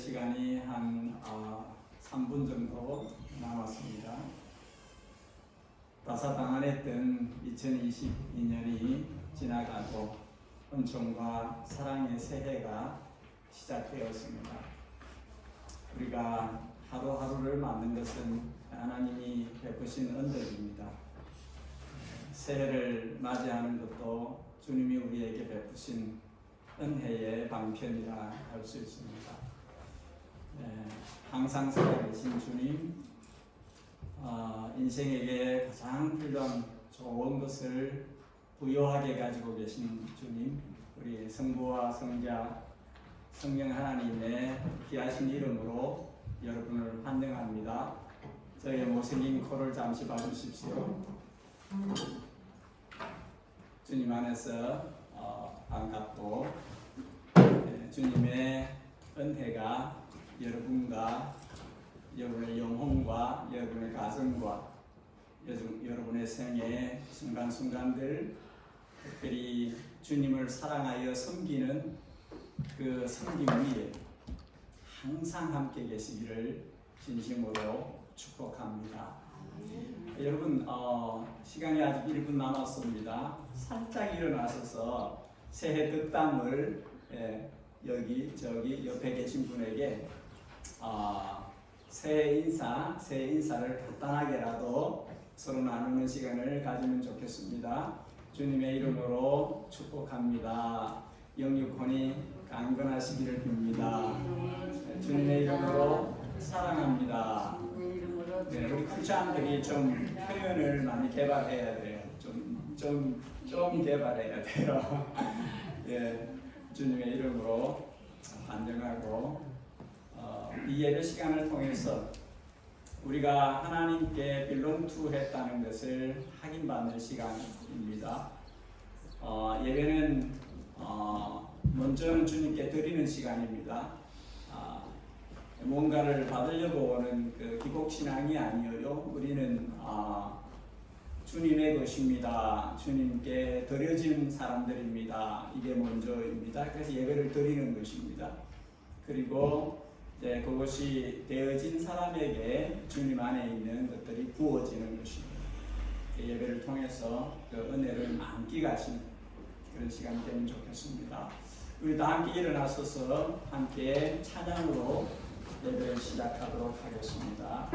시간이 한 3분 정도 남았습니다. 다사다난했던 2022년이 지나가고 은총과 사랑의 새해가 시작되었습니다. 우리가 하루하루를 맞는 것은 하나님이 베푸신恩德입니다. 새해를 맞이하는 것도 주님이 우리에게 베푸신 은혜의 방편이라 할 수 있습니다. 항상 살아계신 주님, 인생에게 가장 필요한 좋은 것을 부요하게 가지고 계신 주님, 우리 성부와 성자, 성령 하나님의 귀하신 이름으로 여러분을 환영합니다. 저의 못생긴 코를 잠시 봐주십시오. 주님 안에서 반갑고 주님의 은혜가 여러분과 여러분의 영혼과 여러분의 가정과 여러분의 생애 순간순간들, 특별히 주님을 사랑하여 섬기는 그 섬김 위에 항상 함께 계시기를 진심으로 축복합니다. 여러분, 시간이 아직 1분 남았습니다. 살짝 일어나셔서 새해 득담을 여기 저기 옆에 계신 분에게 새해 인사를 간단하게라도 서로 나누는 시간을 가지면 좋겠습니다. 주님의 이름으로 축복합니다. 영육혼이 강건하시기를 빕니다. 주님의 이름으로 사랑합니다. 우리 크리스찬들이 좀 표현을 많이 개발해야 돼요. 좀 개발해야 돼요. 주님의 이름으로 안녕하고 이 예배 시간을 통해서 우리가 하나님께 belong to 했다는 것을 확인받는 시간입니다. 예배는 먼저는 주님께 드리는 시간입니다. 뭔가를 받으려고 오는 그 기복신앙이 아니에요. 우리는 주님의 것입니다. 주님께 드려진 사람들입니다. 이게 먼저입니다. 그래서 예배를 드리는 것입니다. 그리고 이제 그것이 되어진 사람에게 주님 안에 있는 것들이 부어지는 것입니다. 예배를 통해서 그 은혜를 만끽 하시는 그런 시간이 되면 좋겠습니다. 우리 다 함께 일어나셔서 함께 찬양으로 예배를 시작하도록 하겠습니다.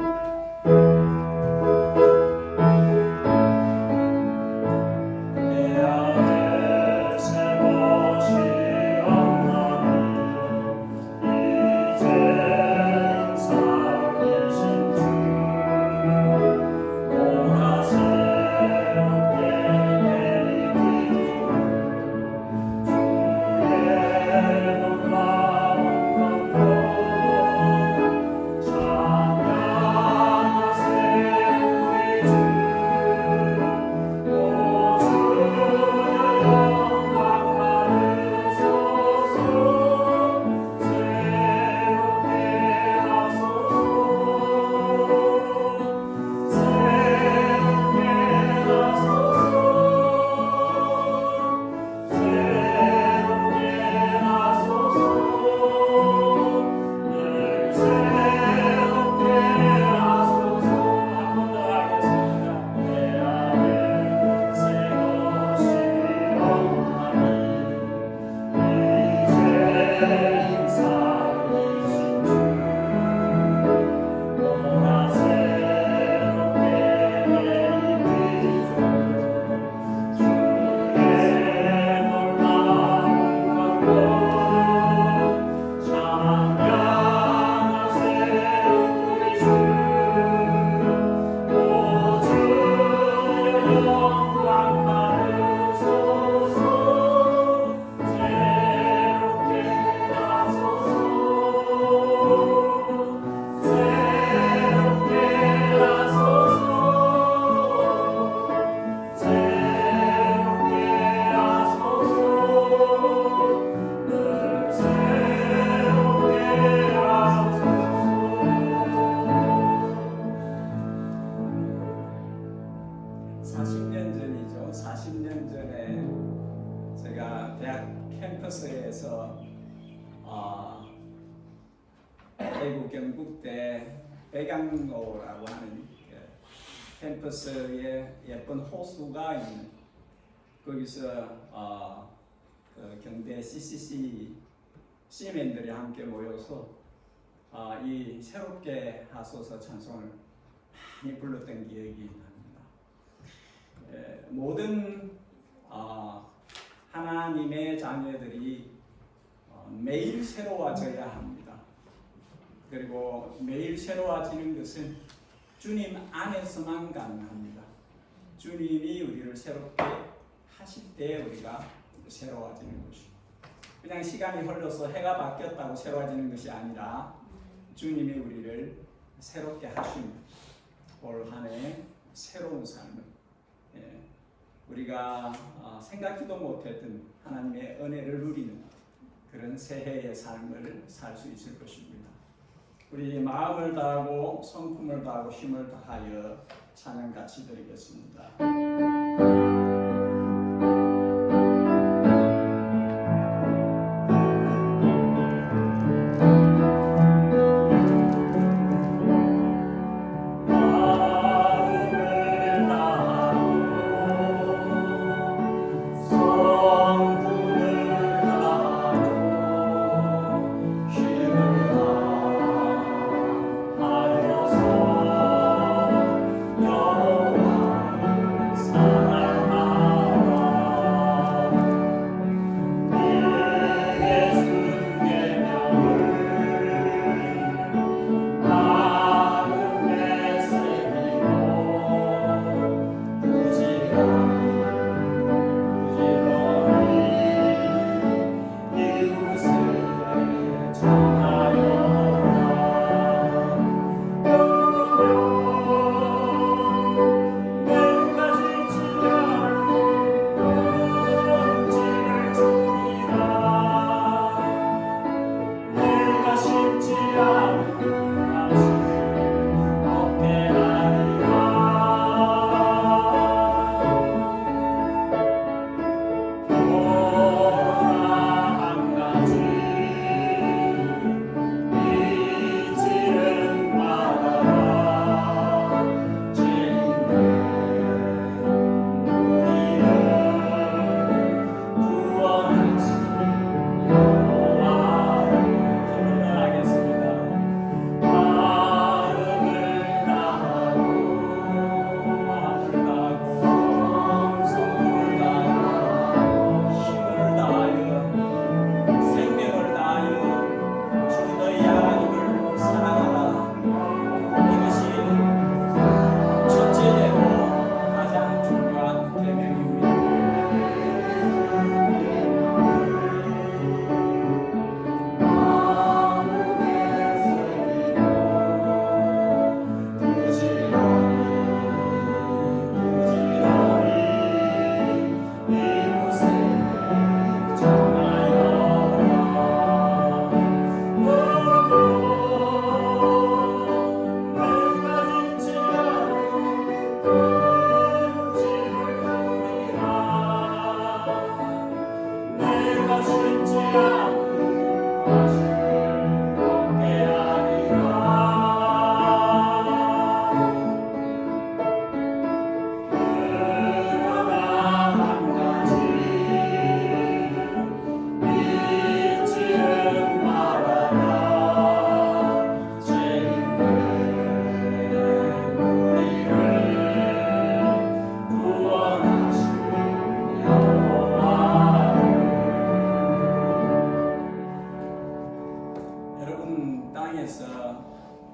대구 경북대 백양로라고 하는 캠퍼스에 예쁜 호수가 있는 거기서 그 경대 CCC 시민들이 함께 모여서 이 새롭게 하소서 찬송을 많이 불렀던 기억이 납니다. 모든 하나님의 자녀들이 매일 새로워져야 합니다. 그리고 매일 새로워지는 것은 주님 안에서만 가능합니다. 주님이 우리를 새롭게 하실 때 우리가 새로워지는 것입니다. 그냥 시간이 흘러서 해가 바뀌었다고 새로워지는 것이 아니라 주님이 우리를 새롭게 하신 올 한 해 새로운 삶을 우리가 생각지도 못했던 하나님의 은혜를 누리는 그런 새해의 삶을 살 수 있을 것입니다. 우리 마음을 다하고 성품을 다하고 힘을 다하여 찬양 같이 드리겠습니다.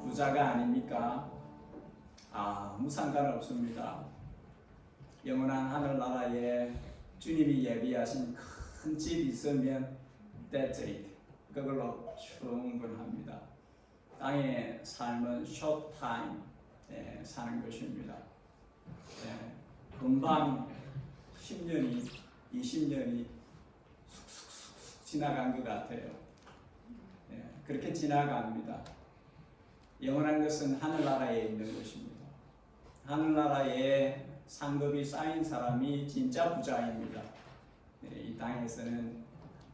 부자가 아닙니까? 아무 상관없습니다. 영원한 하늘나라에 주님이 예비하신 큰 집이 있으면 that's it. 그걸로 충분합니다. 땅의 삶은 short time 사는 것입니다. 금방 10년이 20년이 쑥쑥 지나간 것 같아요. 그렇게 지나갑니다. 영원한 것은 하늘나라에 있는 것입니다. 하늘나라에 상급이 쌓인 사람이 진짜 부자입니다. 이 땅에서는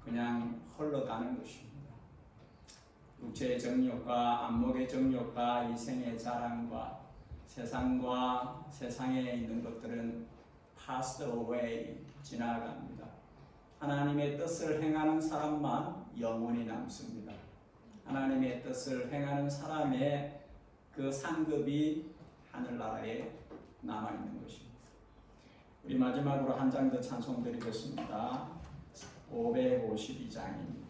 그냥 흘러가는 것입니다. 육체의 정욕과 안목의 정욕과 이생의 자랑과 세상과 세상에 있는 것들은 passed away, 지나갑니다. 하나님의 뜻을 행하는 사람만 영원히 남습니다. 하나님의 뜻을 행하는 사람의 그 상급이 하늘나라에 남아있는 것입니다. 우리 마지막으로 한 장 더 찬송 드리겠습니다. 552장입니다.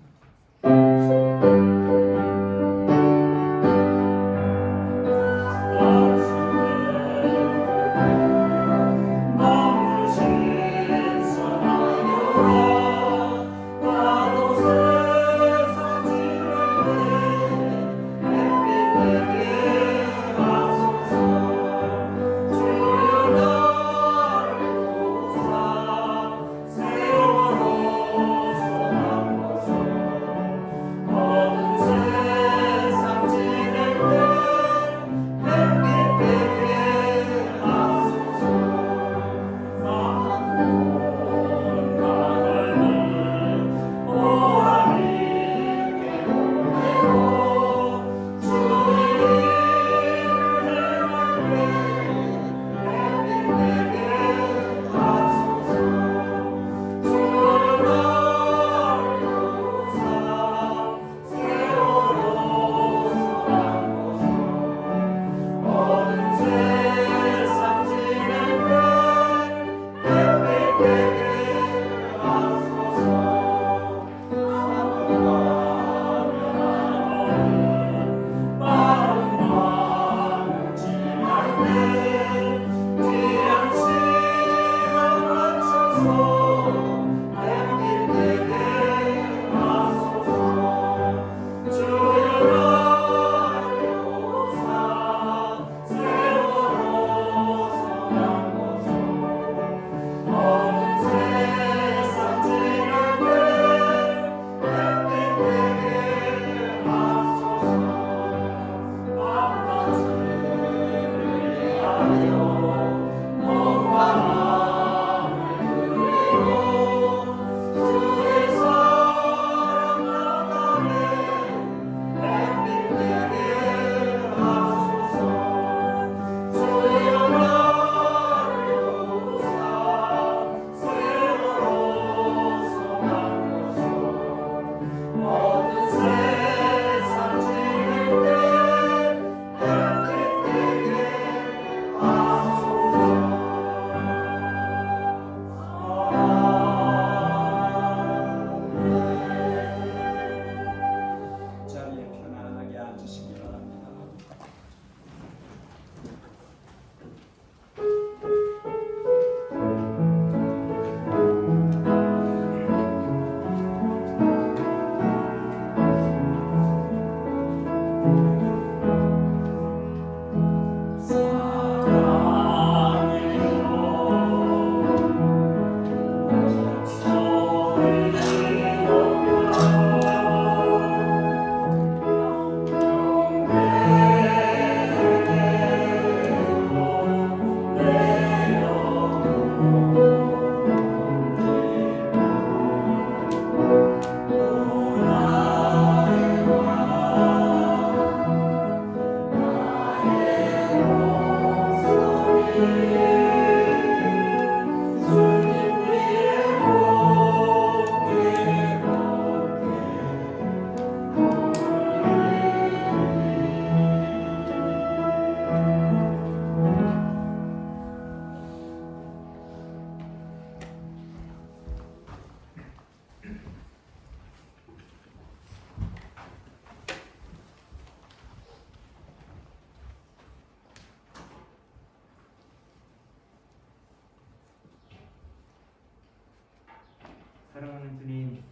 사랑하는 주님,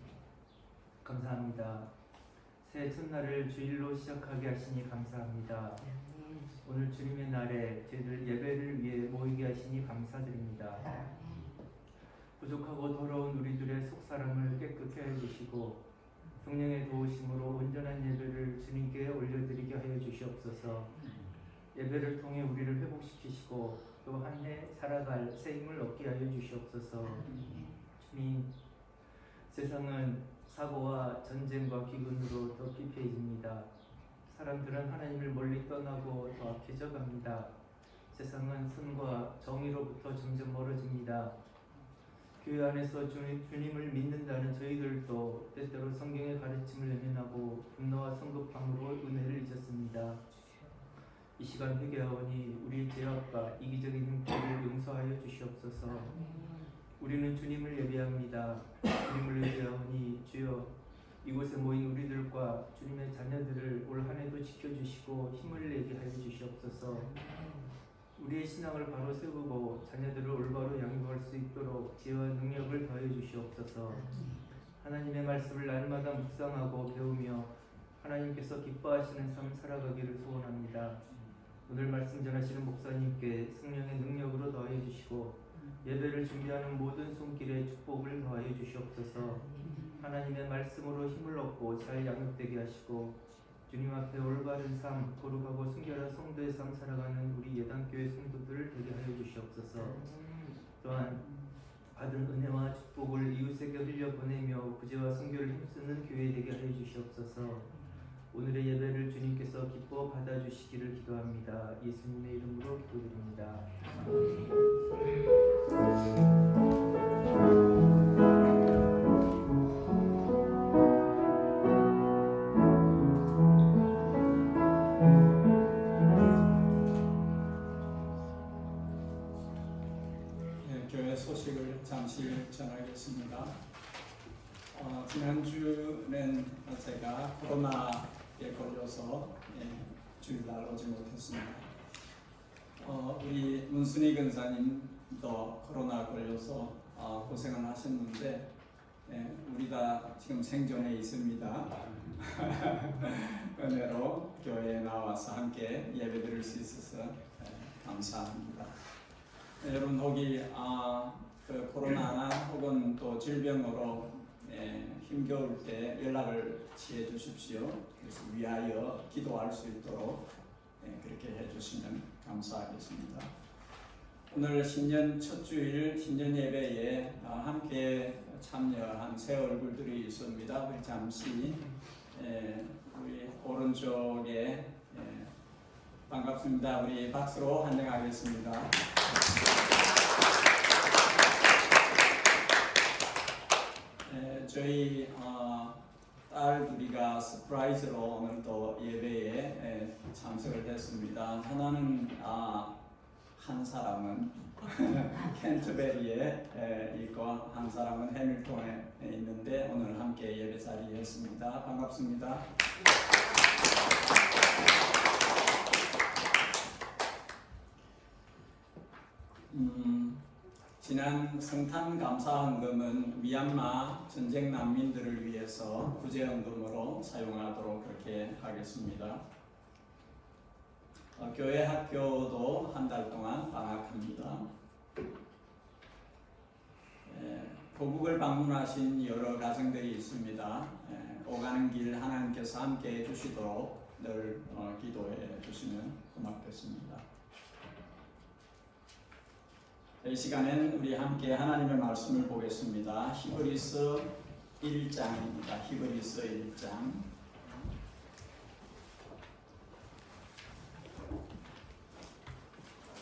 감사합니다. 새해 첫날을 주일로 시작하게 하시니 감사합니다. 오늘 주님의 날에 저희들 예배를 위해 모이게 하시니 감사드립니다. 부족하고 더러운 우리들의 속사람을 깨끗게 해주시고 성령의 도우심으로 온전한 예배를 주님께 올려드리게 하여 주시옵소서. 예배를 통해 우리를 회복시키시고 또 한 해 살아갈 새 힘을 얻게 하여 주시옵소서. 주님, 세상은 사고와 전쟁과 기근으로 더 피폐해집니다. 사람들은 하나님을 멀리 떠나고 더 악해져 갑니다. 세상은 선과 정의로부터 점점 멀어집니다. 교회 안에서 주님을 믿는다는 저희들도 때때로 성경의 가르침을 외면하고 분노와 성급함으로 은혜를 잊었습니다. 이 시간 회개하오니 우리 죄악과 이기적인 행태를 용서하여 주시옵소서. 우리는 주님을 예배합니다. 주님을 의지하오니 주여 이곳에 모인 우리들과 주님의 자녀들을 올 한 해도 지켜주시고 힘을 내게 하여 주시옵소서. 우리의 신앙을 바로 세우고 자녀들을 올바로 양육할 수 있도록 지혜와 능력을 더해 주시옵소서. 하나님의 말씀을 날마다 묵상하고 배우며 하나님께서 기뻐하시는 삶 살아가기를 소원합니다. 오늘 말씀 전하시는 목사님께 성령의 능력으로 더해 주시고 예배를 준비하는 모든 손길에 축복을 더해 주시옵소서. 하나님의 말씀으로 힘을 얻고 잘 양육되게 하시고 주님 앞에 올바른 삶, 거룩하고 순결한 성도의 삶 살아가는 우리 예단교회 성도들을 되게 하여 주시옵소서. 또한 받은 은혜와 축복을 이웃에게 흘려보내며 구제와 선교를 힘쓰는 교회 되게 하여 주시옵소서. 오늘의 예배를 주님께서 기뻐 받아주시기를 기도합니다. 예수님의 이름으로 기도드립니다. 교회 소식을 잠시 전하겠습니다. 지난주는 제가 코로나에 걸려서 주일날 오지 못했습니다. 우리 문순희 근사님도 코로나 걸려서 고생을 하셨는데 우리 다 지금 생존해 있습니다. 은혜로 교회에 나와서 함께 예배드릴 수 있어서 감사합니다. 여러분 혹이 그 코로나나 혹은 또 질병으로 힘겨울 때 연락을 취해 주십시오. 그래서 위하여 기도할 수 있도록 그렇게 해주시면 감사하겠습니다. 오늘 신년 첫 주일 신년 예배에 함께 참여한 새 얼굴들이 있습니다. 우리 잠시 우리 오른쪽에 반갑습니다. 우리 박수로 환영하겠습니다. 저희 딸 둘이가 서프라이즈로 오늘도 예배에 참석을 했습니다. 하나는 한 사람은 캔터베리에 있고 한 사람은 해밀턴에 있는데 오늘 함께 예배 자리에 했습니다. 반갑습니다. 지난 성탄 감사헌금은 미얀마 전쟁 난민들을 위해서 구제헌금으로 사용하도록 그렇게 하겠습니다. 교회 학교도 한 달 동안 방학합니다. 고국을 방문하신 여러 가정들이 있습니다. 오가는 길 하나님께서 함께 해주시도록 늘 기도해 주시면 고맙겠습니다. 이 시간엔 우리 함께 하나님의 말씀을 보겠습니다. 히브리서 1장입니다. 히브리서 1장.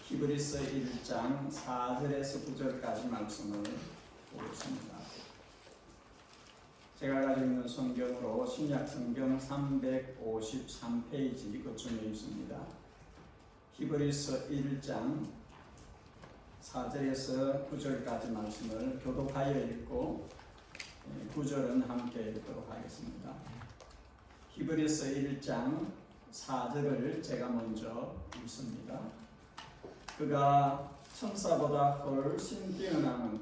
히브리서 1장 4절에서 9절까지 말씀을 보겠습니다. 제가 가지고 있는 성경으로 신약성경 353페이지 그쯤에 있습니다. 히브리서 1장 4절에서 9절까지 말씀을 교독하여 읽고 9절은 함께 읽도록 하겠습니다. 히브리서 1장 4절을 제가 먼저 읽습니다. 그가 천사보다 훨씬 뛰어나는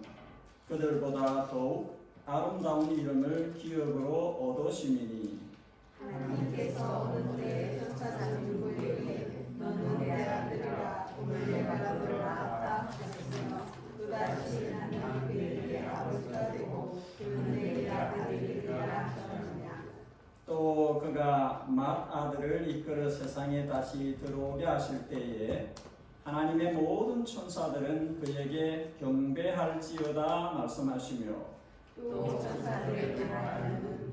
그들보다 더욱 아름다운 이름을 기업으로 얻으시니 하나님께서 오늘의 쫓아다니는 우리에게 너는 내 아들이라 오늘 내가 너를 낳았다 하셨으며 또다시 하나님 그에게 아버지가 되고 그는 내게 아들이 되리라 하셨느냐. 또 그가 맏 아들을 이끌어 세상에 다시 들어오게 하실 때에 하나님의 모든 천사들은 그에게 경배할지어다 말씀하시며 또 천사들의 변화는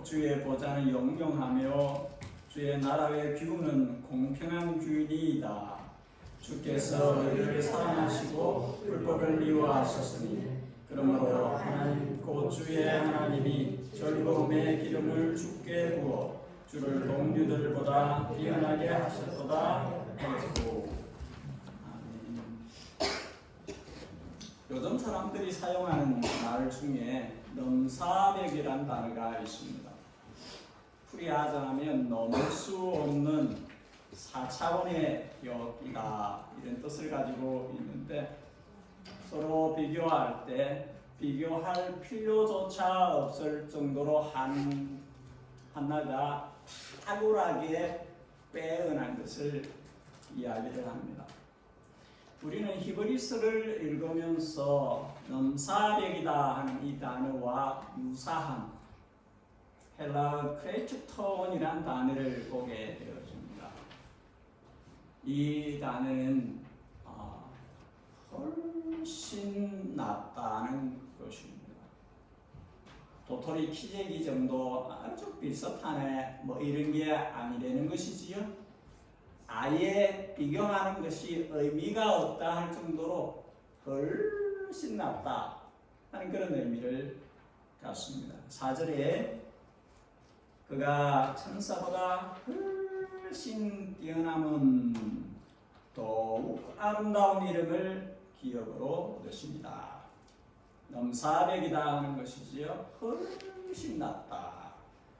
주의 보좌는 영영하며 주의 나라의 규는 공평한 규이니이다. 주께서 의를 사랑하시고 불법을 미워하셨으니 그러므로 하나님 곧 주의 하나님이 즐거움의 기름을 주께 부어 주를 동류들보다 뛰어나게 하셨도다 하였고. 아멘. 요즘 사람들이 사용하는 말 중에 넘사벽이란 단어가 있습니다. 풀이하자면 넘을 수 없는 4차원의 벽이다, 이런 뜻을 가지고 있는데, 서로 비교할 때 비교할 필요조차 없을 정도로 하나가 탁월하게 빼어난 것을 이야기를 합니다. 우리는 히브리서를 읽으면서 넘사벽이다 하는 이 단어와 유사한 헬라어 크레이트톤이라는 단어를 보게 되었습니다. 이 단어는 훨씬 낫다는 것입니다. 도토리 키재기 정도 아주 비슷하네, 뭐 이런 게 아니라는 것이지요. 아예 비교하는 것이 의미가 없다 할 정도로 훨씬 낫다 하는 그런 의미를 갖습니다. 4절에 그가 천사보다 훨씬 뛰어남은 더욱 아름다운 이름을 기업으로 얻으십니다. 넘사벽이다 하는 것이지요. 훨씬 낫다.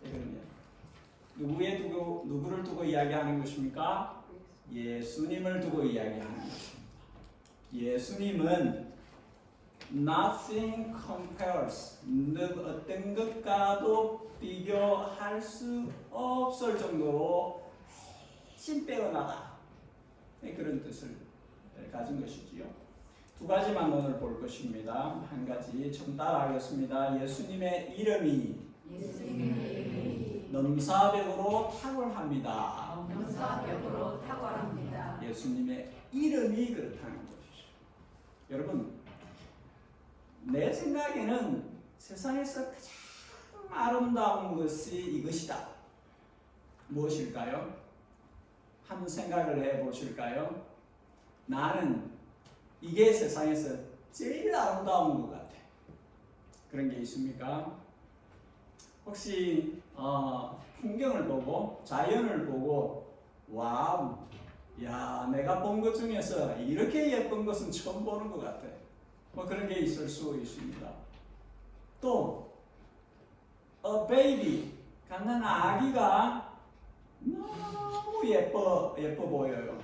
이거는요. 누구를 두고 이야기하는 것입니까? 예수님을 두고 이야기하는 것입니다. 예수님은 nothing compares, 어떤 것과도 비교할 수 없을 정도로 훨씬 빼어나다, 그런 뜻을 가진 것이지요. 두 가지만 오늘 볼 것입니다. 한 가지 좀 따라하겠습니다. 예수님의 이름이 넘사벽으로 탁월합니다. 넘사벽으로 탁월합니다. 예수님의 이름이 그렇다는 것이죠. 여러분, 내 생각에는 세상에서 가장 아름다운 것이 이것이다. 무엇일까요? 한번 생각을 해보실까요? 나는 이게 세상에서 제일 아름다운 것 같아. 그런 게 있습니까? 혹시 풍경을 보고, 자연을 보고, 와우, 야, 내가 본 것 중에서 이렇게 예쁜 것은 처음 보는 것 같아, 뭐 그런 게 있을 수 있습니다. 또 베이비, 갓난 아기가 너무 예뻐 보여요.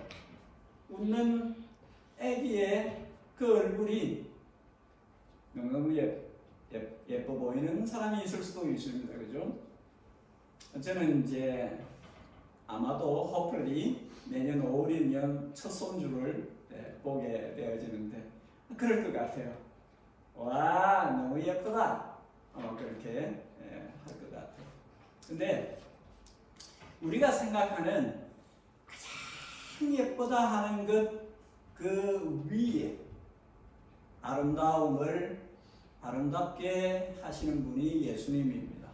웃는 아기의 그 얼굴이 너무 예뻐 보이는 사람이 있을 수도 있습니다. 그죠? 저는 이제 아마도 허플리 내년 5월이면 첫 손주를 보게 되어지는데 그럴 것 같아요. 와, 너무 예쁘다. 그렇게 할 것 같아요. 근데 우리가 생각하는 가장 예쁘다 하는 것 그 위에 아름답게 하시는 분이 예수님입니다.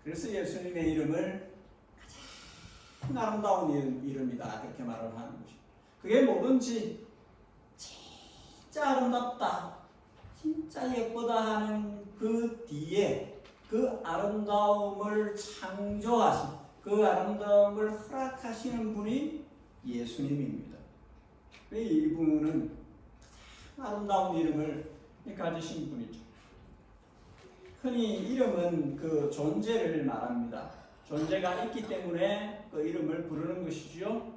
그래서 예수님의 이름을 가장 아름다운 이름이다, 그렇게 말을 하는 것입니다. 그게 뭐든지 진짜 아름답다, 진짜 예쁘다 하는 그 뒤에 그 아름다움을 창조하신, 그 아름다움을 허락하시는 분이 예수님입니다. 왜 이분은 아름다운 이름을 가지신 분이죠. 흔히 이름은 그 존재를 말합니다. 존재가 있기 때문에 그 이름을 부르는 것이지요.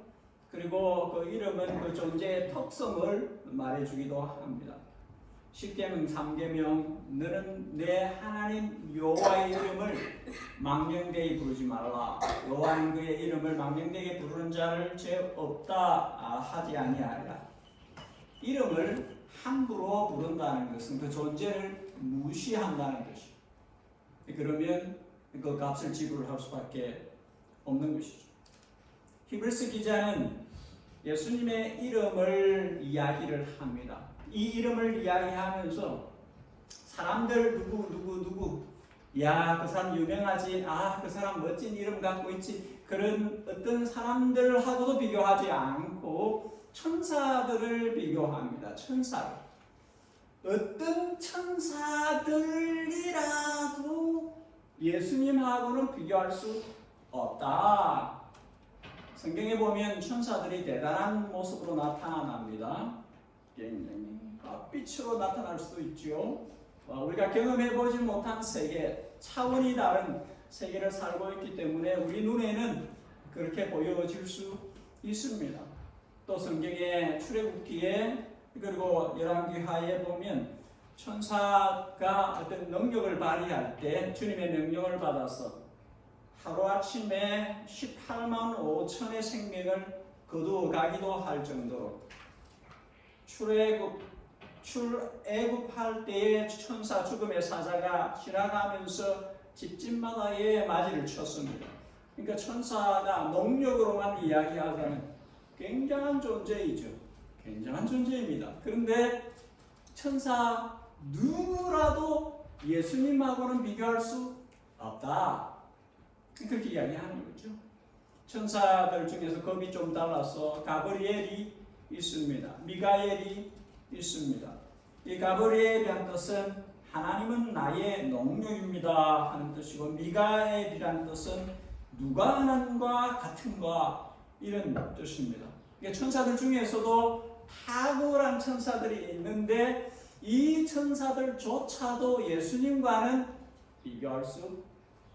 그리고 그 이름은 그 존재의 특성을 말해주기도 합니다. 십계명 3계명, 너는 내 하나님 여호와의 이름을 망령되이 부르지 말라. 여호와는 그의 이름을 망령되게 부르는 자를 죄 없다 하지 아니하리라. 이름을 함부로 부른다는 것은 그 존재를 무시한다는 것이죠. 그러면 그 값을 지불할 수밖에 없는 것이죠. 히브리서 기자는 예수님의 이름을 이야기를 합니다. 이 이름을 이야기하면서 사람들 누구 야, 그 사람 유명하지, 그 사람 멋진 이름 갖고 있지, 그런 어떤 사람들하고도 비교하지 않고 천사들을 비교합니다. 천사들. 어떤 천사들이라도 예수님하고는 비교할 수 없다. 성경에 보면 천사들이 대단한 모습으로 나타납니다. 굉장히 빛으로 나타날 수도 있죠. 우리가 경험해보지 못한 세계, 차원이 다른 세계를 살고 있기 때문에 우리 눈에는 그렇게 보여질 수 있습니다. 또 성경의 출애굽기에 그리고 열왕기하에 보면 천사가 어떤 능력을 발휘할 때 주님의 명령을 받아서 하루아침에 18만 5천의 생명을 거두어가기도 할 정도로 출애굽할 때에 천사 죽음의 사자가 지나가면서 집집마다에 맞이를 쳤습니다. 그러니까 천사가 능력으로만 이야기하자면 굉장한 존재이죠. 굉장한 존재입니다. 그런데 천사 누구라도 예수님하고는 비교할 수 없다. 그렇게 이야기하는 거죠. 천사들 중에서 급이 좀 달라서 가브리엘이 있습니다. 미가엘이 있습니다. 이 가브리엘이라는 뜻은 하나님은 나의 능력입니다 하는 뜻이고, 미가엘이라는 뜻은 누가 하나님과 같은가 이런 뜻입니다. 천사들 중에서도 탁월한 천사들이 있는데 이 천사들조차도 예수님과는 비교할 수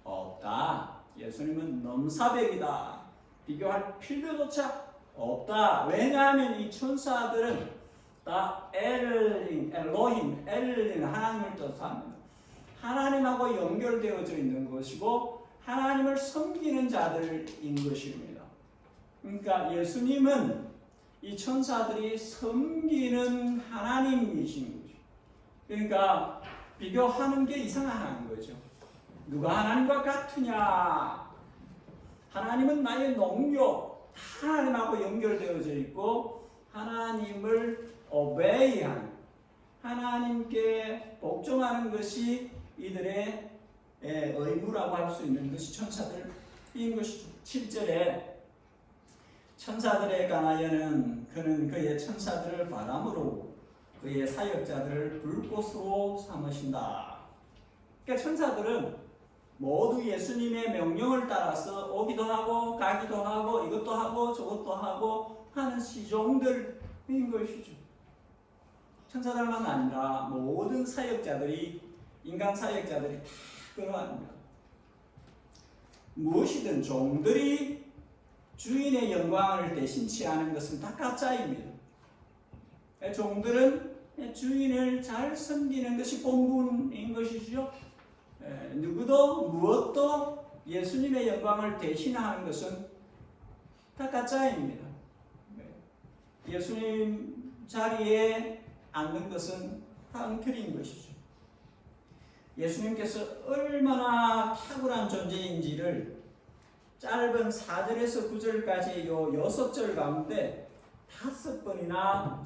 없다. 예수님은 넘사벽이다. 비교할 필요조차 없다. 왜냐하면 이 천사들은 다 엘로힘 하나님을 뜻합니다. 하나님하고 연결되어져 있는 것이고 하나님을 섬기는 자들인 것입니다. 그러니까 예수님은 이 천사들이 섬기는 하나님이신 거죠. 그러니까 비교하는 게 이상한 거죠. 누가 하나님과 같으냐? 하나님은 나의 능력, 하나님하고 연결되어져 있고 하나님을 obey하는, 하나님께 복종하는 것이 이들의 의무라고 할 수 있는 것이 천사들인 것이죠. 7절에 천사들에 관하여는 그는 그의 천사들을 바람으로 그의 사역자들을 불꽃으로 삼으신다. 그러니까 천사들은 모두 예수님의 명령을 따라서 오기도 하고 가기도 하고 이것도 하고 저것도 하고 하는 시종들인 것이죠. 천사들만 아니라 모든 사역자들이, 인간 사역자들이 다 그러합니다. 무엇이든 종들이 주인의 영광을 대신치 않은 것은 다 가짜입니다. 종들은 주인을 잘 섬기는 것이 본분인 것이죠. 누구도 무엇도 예수님의 영광을 대신하는 것은 다 가짜입니다. 예수님 자리에 앉는 것은 다 엉터리인 것이죠. 예수님께서 얼마나 탁월한 존재인지를 짧은 4절에서 9절까지 요 6절 가운데 5번이나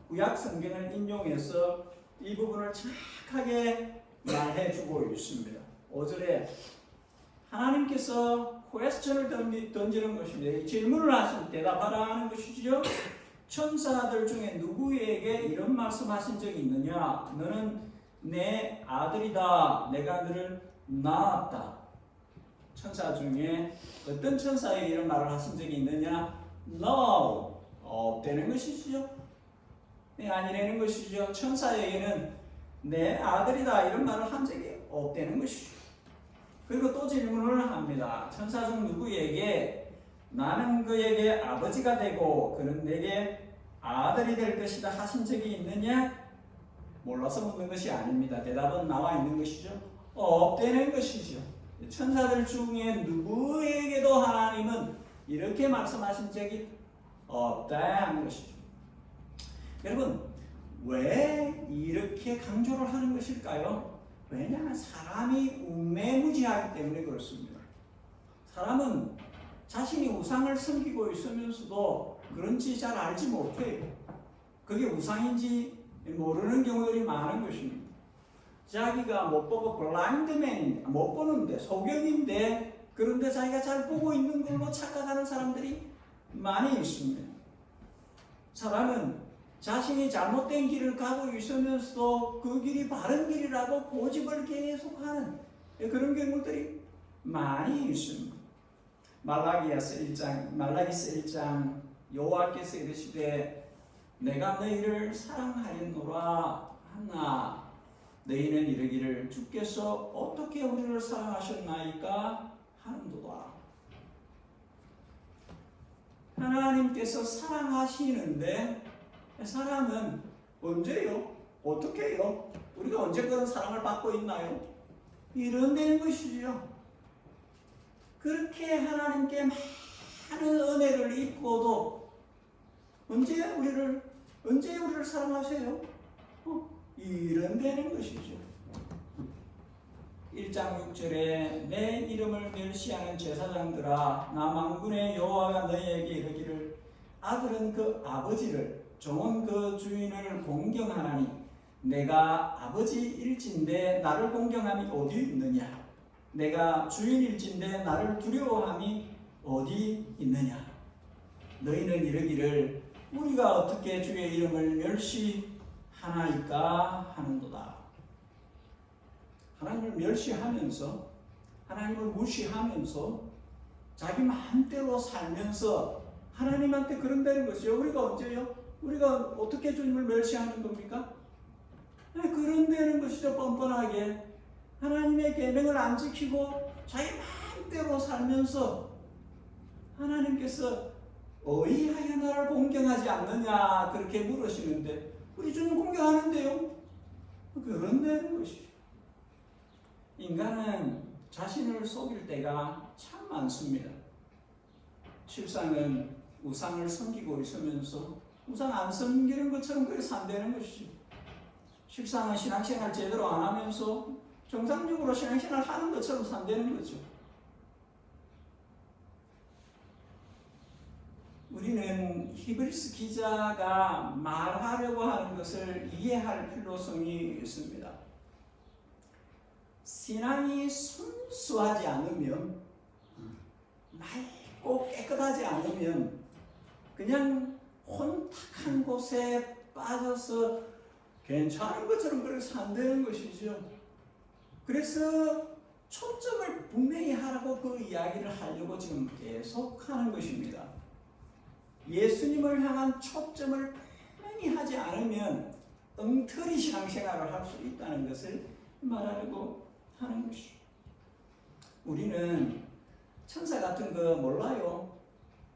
구약 성경을 인용해서 이 부분을 정확하게 말해주고 있습니다. 5절에 하나님께서 퀘스천을 던지는 것입니다. 질문을 하시면 대답하라 하는 것이죠. 천사들 중에 누구에게 이런 말씀하신 적이 있느냐? 너는 내 아들이다. 내가 너를 낳았다. 천사 중에 어떤 천사에게 이런 말을 하신 적이 있느냐? No. 없다는 것이죠. 아니라는 것이죠. 천사에게는 내 아들이다 이런 말을 한 적이 없다는 것이죠. 그리고 또 질문을 합니다. 천사 중 누구에게 나는 그에게 아버지가 되고 그는 내게 아들이 될 것이다 하신 적이 있느냐? 몰라서 묻는 것이 아닙니다. 대답은 나와 있는 것이죠. 없다는 것이죠. 천사들 중에 누구에게도 하나님은 이렇게 말씀하신 적이 없다는 것이죠. 여러분, 왜 이렇게 강조를 하는 것일까요? 왜냐하면 사람이 우매무지하기 때문에 그렇습니다. 사람은 자신이 우상을 섬기고 있으면서도 그런지 잘 알지 못해요. 그게 우상인지 모르는 경우들이 많은 것입니다. 자기가 못 보고 블라인드맨인데 못 보는데 소경인데 그런데 자기가 잘 보고 있는 걸로 착각하는 사람들이 많이 있습니다. 사람은 자신이 잘못된 길을 가고 있으면서도 그 길이 바른 길이라고 고집을 계속하는 그런 경우들이 많이 있습니다. 말라기서 1장 여호와께서 이르시되 내가 너희를 사랑하였노라 하나 너희는 이르기를 주께서 어떻게 우리를 사랑하셨나이까 하는도다. 하나님께서 사랑하시는데 사랑은 언제요? 어떻게 해요? 우리가 언제 그런 사랑을 받고 있나요? 이런다는 것이죠. 그렇게 하나님께 많은 은혜를 입고도 언제 우리를 사랑하세요? 이런다는 것이죠. 1장 6절에 내 이름을 멸시하는 제사장들아 나 만군의 여호와가 너희에게 이르기를 아들은 그 아버지를 종은 그 주인을 공경하나니 내가 아버지일진데 나를 공경함이 어디 있느냐 내가 주인일진데 나를 두려워함이 어디 있느냐 너희는 이르기를 우리가 어떻게 주의 이름을 멸시하나이까 하는도다. 하나님을 멸시하면서 하나님을 무시하면서 자기 마음대로 살면서 하나님한테 그런다는 것이요. 우리가 언제요? 우리가 어떻게 주님을 멸시하는 겁니까? 그런다는 것이죠. 뻔뻔하게 하나님의 계명을 안 지키고 자기 마음대로 살면서 하나님께서 어이하여 나를 공경하지 않느냐 그렇게 물으시는데 우리 주님 공경하는데요. 그런다는 것이죠. 인간은 자신을 속일 때가 참 많습니다. 실상은 우상을 섬기고 있으면서 우상 안 섬기는 것처럼 그렇게 산다는 것이죠. 실상은 신앙생활 제대로 안 하면서 정상적으로 신앙생활 하는 것처럼 산다는 거죠. 우리는 히브리스 기자가 말하려고 하는 것을 이해할 필요성이 있습니다. 신앙이 순수하지 않으면, 맑고 깨끗하지 않으면 그냥 혼탁한 곳에 빠져서 괜찮은 것처럼 그렇게 산다는 것이죠. 그래서 초점을 분명히 하라고 그 이야기를 하려고 지금 계속 하는 것입니다. 예수님을 향한 초점을 분명히 하지 않으면 엉터리 신앙생활을 할 수 있다는 것을 말하려고 하는 것이죠. 우리는 천사 같은 거 몰라요.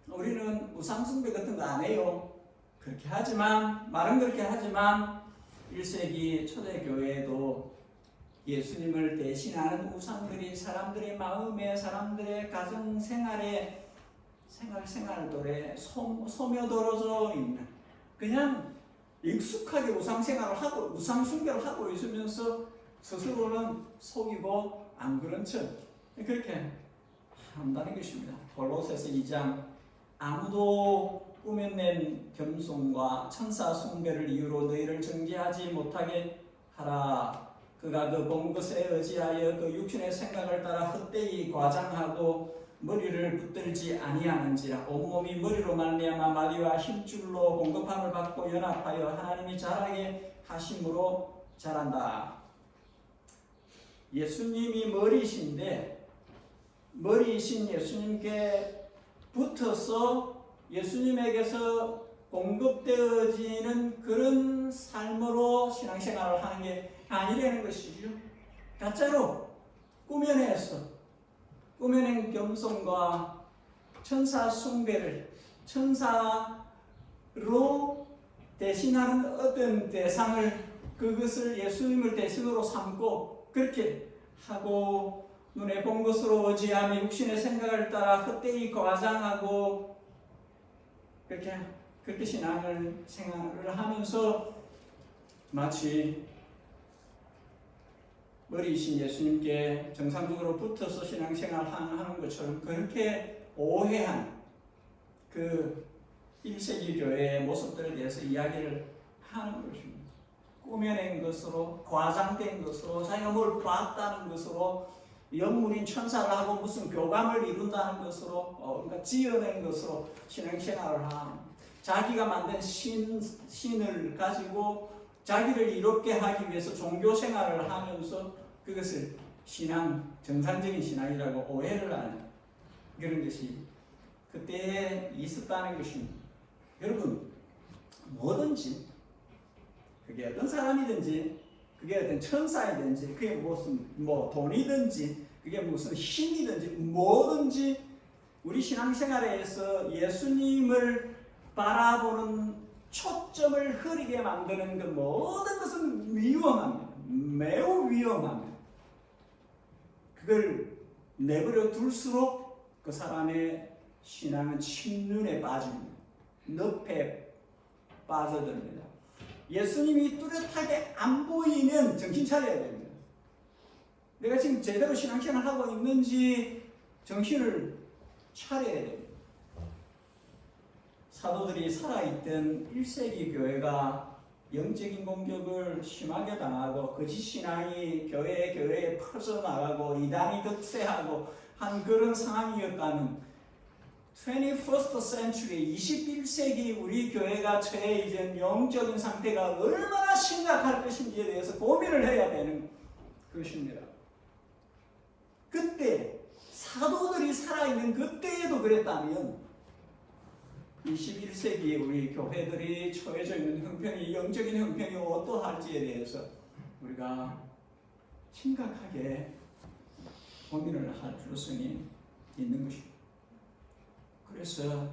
우리는 우상숭배 같은 거 안 해요. 그렇게 하지만 말은 그렇게 하지만 1세기 초대교회에도 예수님을 대신하는 우상들이 사람들의 마음에 사람들의 가정생활에 생활도에 소며들어져 있는 그냥 익숙하게 우상생활을 하고 우상숭배를 하고 있으면서 스스로는 속이고 안 그런 척 그렇게 한다는 것입니다. 골로새서 2장 아무도 꾸며낸 겸손과 천사 숭배를 이유로 너희를 정죄하지 못하게 하라. 그가 그 본 것에 의지하여 그 육신의 생각을 따라 헛되이 과장하고 머리를 붙들지 아니하는지라. 온몸이 머리로 말미암아 마디와 힘줄로 공급함을 받고 연합하여 하나님이 자라게 하심으로 자란다. 예수님이 머리이신데 머리이신 예수님께 붙어서 예수님에게서 공급되어지는 그런 삶으로 신앙생활을 하는 게 아니라는 것이죠. 가짜로 꾸며낸 겸손과 천사 숭배를 천사로 대신하는 어떤 대상을 그것을 예수님을 대신으로 삼고 그렇게 하고 눈에 본 것으로 의지하며 육신의 생각을 따라 헛되이 과장하고 그렇게 생활을 하면서 마치 머리이신 예수님께 정상적으로 붙어서 신앙생활을 하는 것처럼 그렇게 오해한 그 1세기 교회의 모습들에 대해서 이야기를 하는 것입니다. 꾸며낸 것으로, 과장된 것으로, 자기가 뭘 봤다는 것으로, 영문인 천사를 하고 무슨 교감을 이룬다는 것으로, 그러니까 지어낸 것으로 신앙생활을 함. 자기가 만든 신을 가지고 자기를 이롭게 하기 위해서 종교생활을 하면서 그것을 정상적인 신앙이라고 오해를 하는 그런 것이 그때 있었다는 것입니다. 여러분, 뭐든지 그게 어떤 사람이든지, 그게 어떤 천사이든지, 그게 무슨 돈이든지, 그게 무슨 힘이든지, 뭐든지 우리 신앙생활에서 예수님을 바라보는 초점을 흐리게 만드는 그 모든 것은 위험합니다. 매우 위험합니다. 그걸 내버려 둘수록 그 사람의 신앙은 침륜에 빠집니다. 늪에 빠져듭니다. 예수님이 뚜렷하게 안 보이면 정신 차려야 됩니다. 내가 지금 제대로 신앙생활을 하고 있는지 정신을 차려야 됩니다. 사도들이 살아있던 1세기 교회가 영적인 공격을 심하게 당하고 거짓 신앙이 교회에 퍼져나가고 이단이 득세하고 한 그런 상황이었다면 21st century, 21세기 우리 교회가 처해 있는 영적인 상태가 얼마나 심각할 것인지에 대해서 고민을 해야 되는 것입니다. 그때 사도들이 살아있는 그때에도 그랬다면 21세기 우리 교회들이 처해져 있는 형편이, 영적인 형편이 어떠할지에 대해서 우리가 심각하게 고민을 할 필요성이 있는 것입니다. 그래서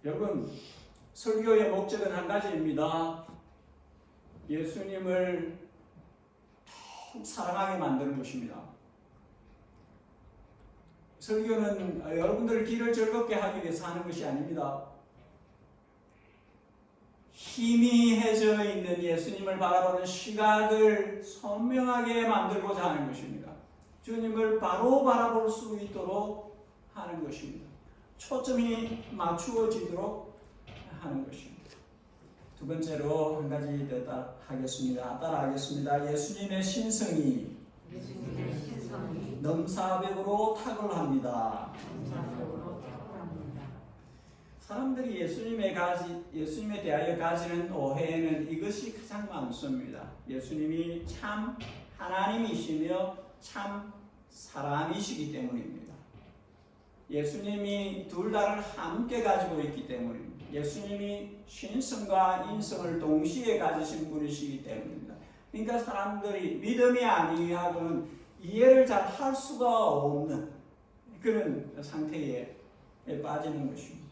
여러분, 설교의 목적은 한 가지입니다. 예수님을 더욱 사랑하게 만드는 것입니다. 설교는 여러분들 길을 즐겁게 하기 위해서 하는 것이 아닙니다. 희미해져 있는 예수님을 바라보는 시각을 선명하게 만들고자 하는 것입니다. 주님을 바로 바라볼 수 있도록 하는 것입니다. 초점이 맞추어지도록 하는 것입니다. 두 번째로 한 가지 더 따라하겠습니다. 예수님의 신성이 넘사벽으로 탁월합니다. 사람들이 예수님에 대하여 가지는 오해는 이것이 가장 많습니다. 예수님이 참 하나님이시며 참 사람이시기 때문입니다. 예수님이 둘 다를 함께 가지고 있기 때문입니다. 예수님이 신성과 인성을 동시에 가지신 분이시기 때문입니다. 그러니까 사람들이 믿음이 아니하고는 이해를 잘 할 수가 없는 그런 상태에 빠지는 것입니다.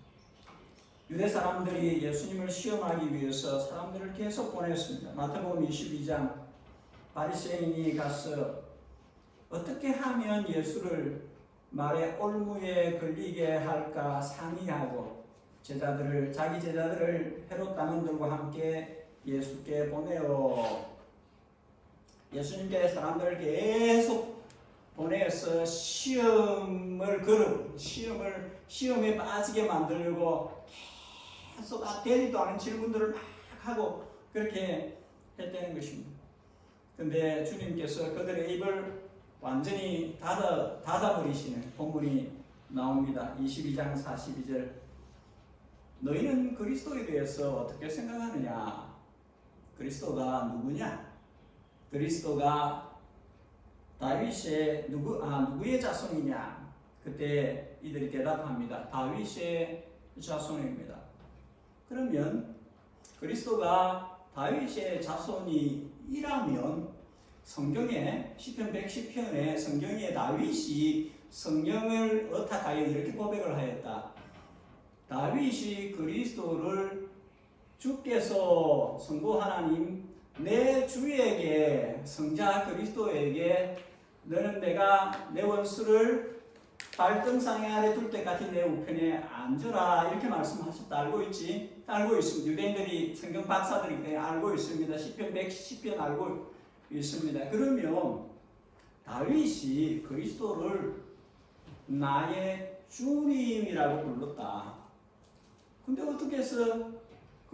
유대 사람들이 예수님을 시험하기 위해서 사람들을 계속 보냈습니다. 마태복음 22장, 바리새인이 가서 어떻게 하면 예수를 말의 올무에 걸리게 할까 상의하고 자기 제자들을 헤롯 당원들과 함께 예수께 보내어 예수님께 사람들을 계속 보내서 시험을 걸고 시험에 빠지게 만들고 계속 되지도 않은 질문들을 막 하고 그렇게 했다는 것입니다. 그런데 주님께서 그들의 입을 완전히 닫아버리시는 본문이 나옵니다. 22장 42절. 너희는 그리스도에 대해서 어떻게 생각하느냐? 그리스도가 누구냐? 그리스도가 다윗의 누구의 자손이냐? 그때 이들이 대답합니다. 다윗의 자손입니다. 그러면 그리스도가 다윗의 자손이라면 성경에 시편 110편에 성경에 다윗이 성령을 의탁하여 이렇게 고백을 하였다. 다윗이 그리스도를 주께서 성부 하나님 내 주에게 성자 그리스도에게 너는 내가 내 원수를 발등상에 아래 둘 때까지 내 우편에 앉으라 이렇게 말씀하셨다. 알고 있습니다. 유대인들이 성경 박사들이 알고 있습니다. 시편 110편 알고 있습니다. 그러면 다윗이 그리스도를 나의 주님이라고 불렀다. 근데 어떻게 해서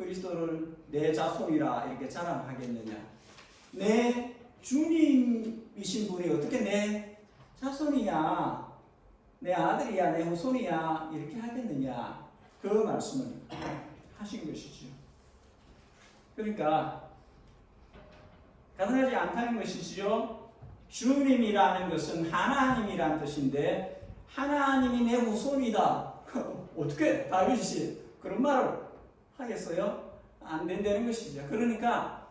그리스도를 내 자손이라 이렇게 자랑하겠느냐? 내 주님이신 분이 어떻게 내 자손이야, 내 아들이야, 내 후손이야 이렇게 하겠느냐? 그 말씀을 하신 것이죠. 그러니까 가능하지 않다는 것이지요. 주님이라는 것은 하나님이라는 뜻인데 하나님이 내 후손이다. 어떻게 다윗이 그런 말을 하겠어요? 안 된다는 것이죠. 그러니까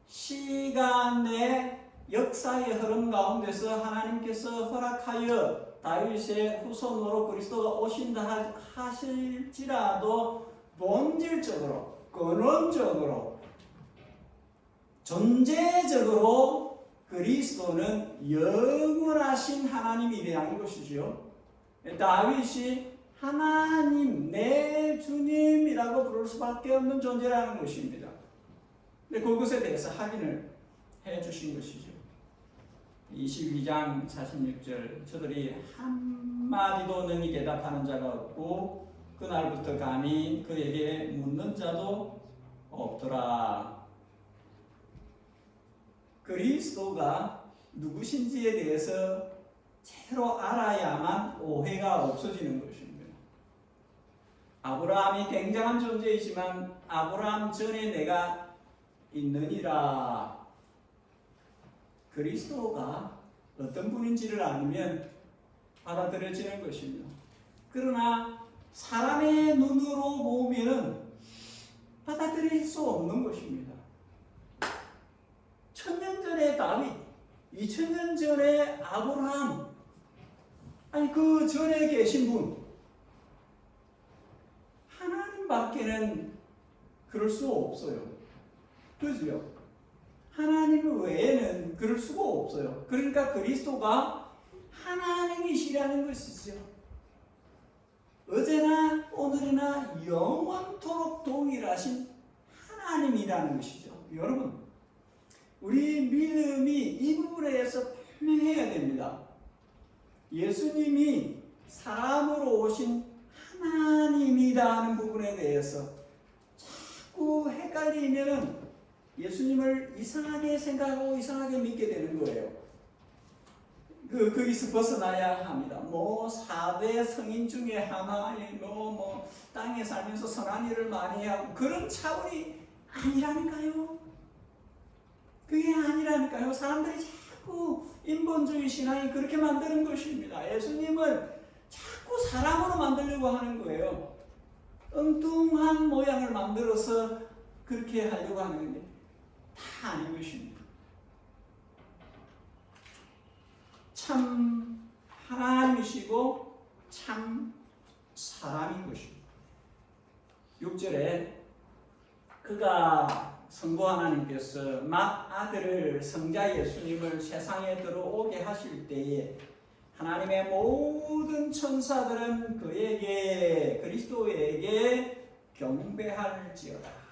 시간의 역사의 흐름 가운데서 하나님께서 허락하여 다윗의 후손으로 그리스도가 오신다 하실지라도 본질적으로, 근원적으로, 존재적으로 그리스도는 영원하신 하나님이라는 것이죠. 다윗이 하나님, 내 주님이라고 부를 수밖에 없는 존재라는 것입니다. 근데 그것에 대해서 확인을 해 주신 것이죠. 22장 46절 저들이 한마디도 능히 대답하는 자가 없고 그날부터 감히 그에게 묻는 자도 없더라. 그리스도가 누구신지에 대해서 제대로 알아야만 오해가 없어지는 것입니다. 아브라함이 굉장한 존재이지만 아브라함 전에 내가 있느니라. 그리스도가 어떤 분인지를 알면 받아들여지는 것입니다. 그러나 사람의 눈으로 보면 받아들일 수 없는 것입니다. 1000년 전의 다윗, 2000년 전의 아브라함, 아니 그 전에 계신 분, 하나님밖에는 그럴 수 없어요. 그죠? 하나님 외에는 그럴 수가 없어요. 그러니까 그리스도가 하나님이시라는 것이죠. 어제나 오늘이나 영원토록 동일하신 하나님이라는 것이죠. 여러분, 우리 믿음이 이 부분에 대해서 분명해야 됩니다. 예수님이 사람으로 오신 하나님이라는 부분에 대해서 자꾸 헷갈리면 예수님을 이상하게 생각하고 이상하게 믿게 되는 거예요. 거기서 벗어나야 합니다. 4대 성인 중에 하나, 땅에 살면서 선한 일을 많이 하고 그런 차원이 아니라니까요. 그게 아니라니까요. 사람들이 자꾸 인본주의 신앙이 그렇게 만드는 것입니다. 예수님을 자꾸 사람으로 만들려고 하는 거예요. 엉뚱한 모양을 만들어서 그렇게 하려고 하는 게 다 아닌 것입니다. 참 하나님이시고 참 사람인 것입니다. 6절에 그가 성부 하나님께서 막 아들을 성자 예수님을 세상에 들어오게 하실 때에 하나님의 모든 천사들은 그에게 그리스도에게 경배할지어다.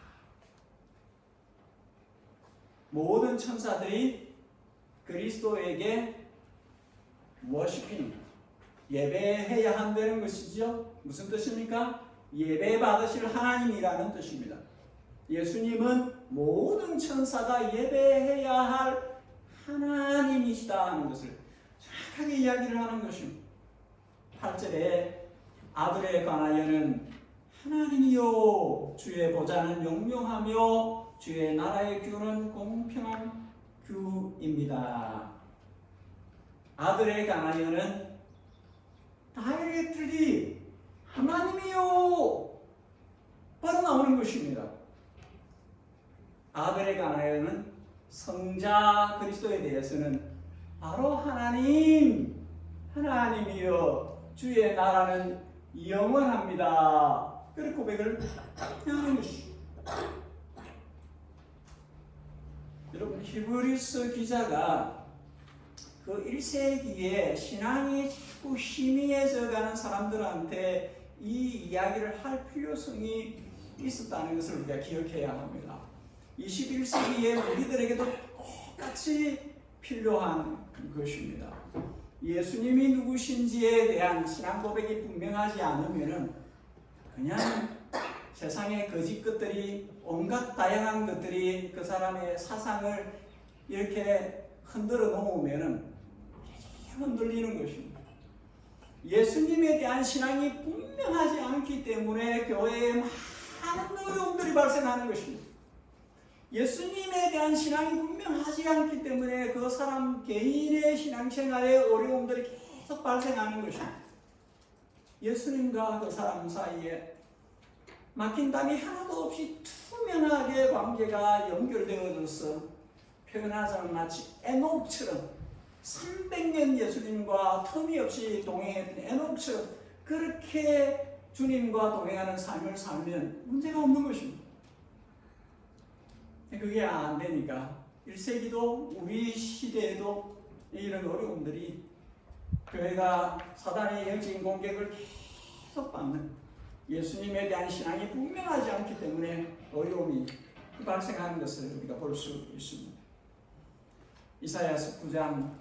모든 천사들이 그리스도에게 워시핑, 예배해야 한다는 것이죠. 무슨 뜻입니까? 예배 받으실 하나님이라는 뜻입니다. 예수님은 모든 천사가 예배해야 할 하나님이시다 하는 것을 정확하게 이야기를 하는 것입니다. 8절에 아들에 관하여는 하나님이요 주의 보좌는 영영하며 주의 나라의 규는 공평한 규입니다. 아들에 관하여는 다이렉트리 하나님이요 바로 나오는 것입니다. 아들에 관하여는 성자 그리스도에 대해서는 바로 하나님이여 주의 나라는 영원합니다. 그렇게 고백을 하는 것입니다. 여러분 히브리서 기자가 그 1세기에 신앙이 자꾸 희미해져 가는 사람들한테 이 이야기를 할 필요성이 있었다는 것을 우리가 기억해야 합니다. 21세기에 우리들에게도 똑같이 필요한 것입니다. 예수님이 누구신지에 대한 신앙 고백이 분명하지 않으면 그냥 세상의 거짓 것들이 온갖 다양한 것들이 그 사람의 사상을 이렇게 흔들어 놓으면은 흔들리는 것입니다. 예수님에 대한 신앙이 분명하지 않기 때문에 교회에 많은 어려움들이 발생하는 것입니다. 예수님에 대한 신앙이 분명하지 않기 때문에 그 사람 개인의 신앙생활에 어려움들이 계속 발생하는 것입니다. 예수님과 그 사람 사이에 막힌 담이 하나도 없이 투명하게 관계가 연결되어져서 표현하자면 마치 에녹처럼 300년 예수님과 틈이 없이 동행했던 에녹처럼 그렇게 주님과 동행하는 삶을 살면 문제가 없는 것입니다. 그게 안 되니까 1세기도 우리 시대에도 이런 어려움들이 교회가 사단의 영적인 공격을 계속 받는 예수님에 대한 신앙이 분명하지 않기 때문에 어려움이 발생하는 것을 우리가 볼 수 있습니다. 이사야서 9장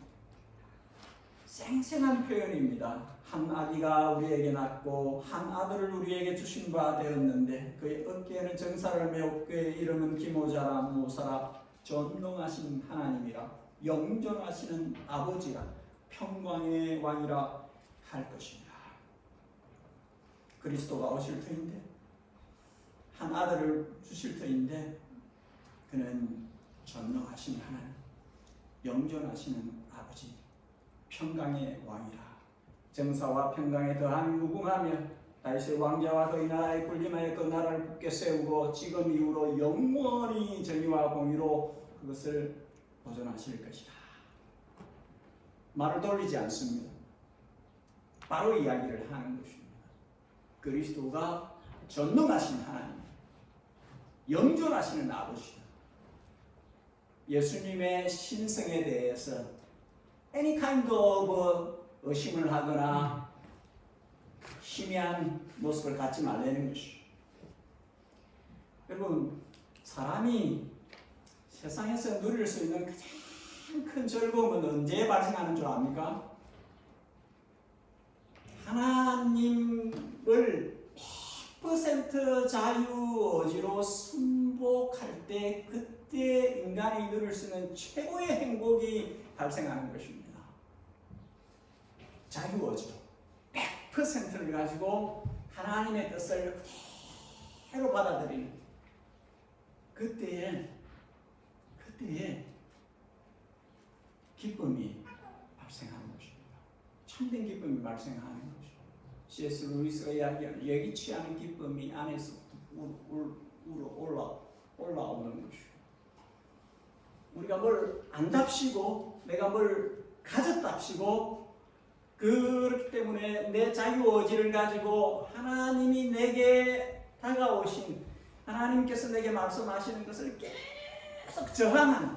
생생한 표현입니다. 한 아기가 우리에게 낳고 한 아들을 우리에게 주신 바 되었는데 그의 어깨에는 정사를 메고 그의 이름은 기모자라 무사라 전능하신 하나님이라 영존하시는 아버지라 평강의 왕이라 할 것입니다. 그리스도가 오실 터인데 한 아들을 주실 터인데 그는 전능하신 하나님, 영존하시는 아버지, 평강의 왕이라. 정사와 평강에 더한 무궁하며 다윗의 왕자와 그의 나라에 군림하여 그 나라를 굳게 세우고 지금 이후로 영원히 정의와 공의로 그것을 보존하실 것이라. 말을 돌리지 않습니다. 바로 이야기를 하는 것입니다. 그리스도가 전능하신 하나님, 영존하시는 아버지다. 예수님의 신성에 대해서 any kind of 의심을 하거나 희미한 모습을 갖지 말라는 것이죠. 여러분, 사람이 세상에서 누릴 수 있는 가장 큰 즐거움은 언제 발생하는 줄 압니까? 하나님을 100% 자유의지로 순복할 때 그때 인간이 누릴 수 있는 최고의 행복이 발생하는 것입니다. 자유의지로 100%를 가지고 하나님의 뜻을 그대로 받아들이는 그때에 기쁨이 발생하는 것입니다. 참된 기쁨이 발생하는 것입니다. C.S. 루이스가 이야기하는 예기치 않은 기쁨이 안에서부터 올라오는 것입니다. 우리가 뭘 안답시고 내가 뭘 가졌답시고 그렇기 때문에 내 자유의지를 가지고 하나님이 내게 다가오신 하나님께서 내게 말씀하시는 것을 계속 저항하는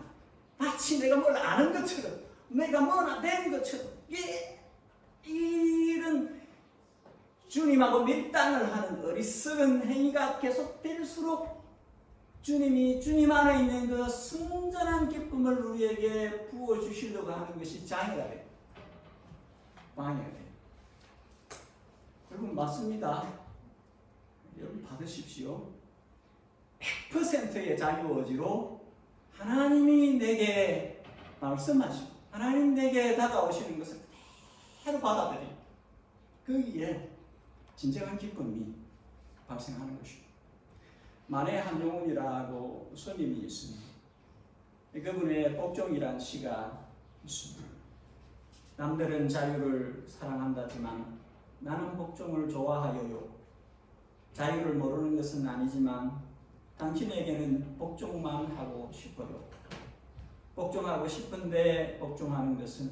마치 내가 뭘 아는 것처럼 내가 뭐나 된 것처럼 이런 주님하고 밀당을 하는 어리석은 행위가 계속될수록 주님이 주님 안에 있는 그 순전한 기쁨을 우리에게 부어주시려고 하는 것이 장애가 돼요. 방해가 돼요. 여러분 맞습니다. 여러분 받으십시오. 100%의 자유의지로 하나님이 내게 말씀하시고 하나님 내게 다가오시는 것을 그대로 받아들이고 거기에 진정한 기쁨이 발생하는 것입니다. 만해 한용운이라고 스님이 있습니다. 그분의 복종이란 시가 있습니다. 남들은 자유를 사랑한다지만 나는 복종을 좋아하여요. 자유를 모르는 것은 아니지만 당신에게는 복종만 하고 싶어요. 복종하고 싶은데 복종하는 것은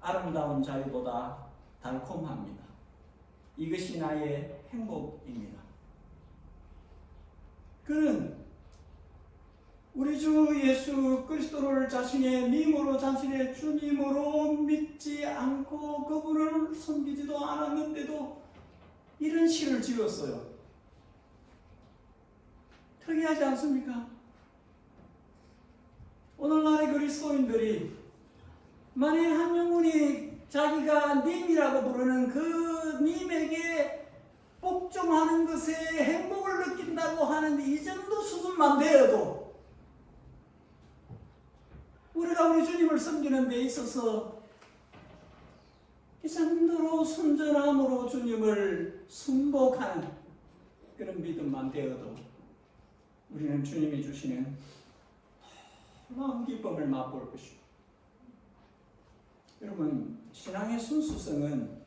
아름다운 자유보다 달콤합니다. 이것이 나의 행복입니다. 그는 우리 주 예수 그리스도를 자신의 님으로 자신의 주님으로 믿지 않고 그분을 섬기지도 않았는데도 이런 시를 지었어요. 특이하지 않습니까? 오늘날의 그리스도인들이 만약 한 영혼이 자기가 님이라고 부르는 그 님에게 복종하는 것에 행복을 느낀다 하려고 하는 이 정도 수준만 되어도 우리가 우리 주님을 섬기는 데 있어서 이 정도로 순전함으로 주님을 순복하는 그런 믿음만 되어도 우리는 주님이 주시는 놀라운 기쁨을 맛볼 것입니다. 여러분, 신앙의 순수성은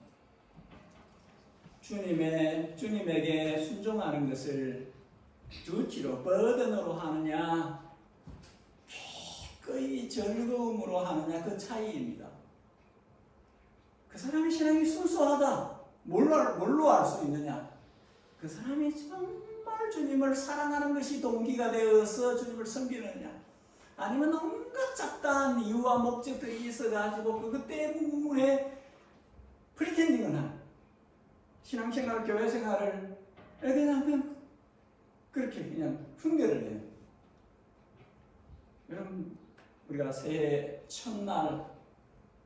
주님에게 순종하는 것을 두티로 버든으로 하느냐 기꺼이 즐거움으로 하느냐 그 차이입니다. 그 사람의 신앙이 순수하다. 뭘로 알 수 있느냐? 그 사람이 정말 주님을 사랑하는 것이 동기가 되어서 주님을 섬기느냐? 아니면 온갖 잡다한 이유와 목적들이 있어가지고 그것 때문에 프리텐딩을 하는 신앙생활, 교회생활을 그냥 그렇게 그냥 흉내를 내는. 여러분, 우리가 새해 첫날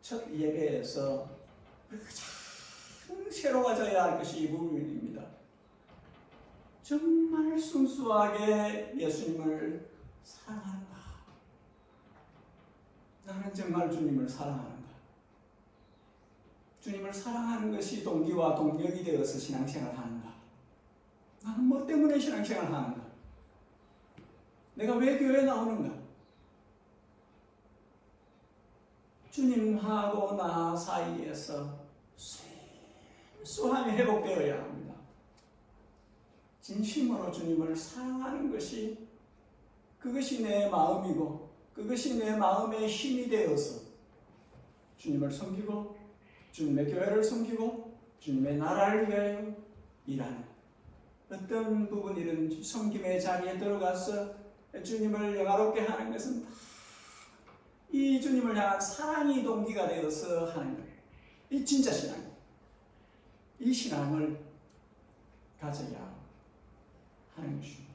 첫 예배에서 가장 새로워져야 할 것이 이 부분입니다. 정말 순수하게 예수님을 사랑하는가? 나는 정말 주님을 사랑하는가? 주님을 사랑하는 것이 동기와 동력이 되어서 신앙생활을 하는가? 나는 뭐 때문에 신앙생활을 하는가? 내가 왜 교회에 나오는가? 주님하고 나 사이에서 순수함이 회복되어야 합니다. 진심으로 주님을 사랑하는 것이 그것이 내 마음이고 그것이 내 마음의 힘이 되어서 주님을 섬기고 주님의 교회를 섬기고 주님의 나라를 위하여 일하는 어떤 부분이든 섬김의 자리에 들어가서 주님을 영화롭게 하는 것은 다 이 주님을 향한 사랑이 동기가 되어서 하는 거예요. 이 진짜 신앙이에요. 이 신앙을 가져야 하는 것입니다.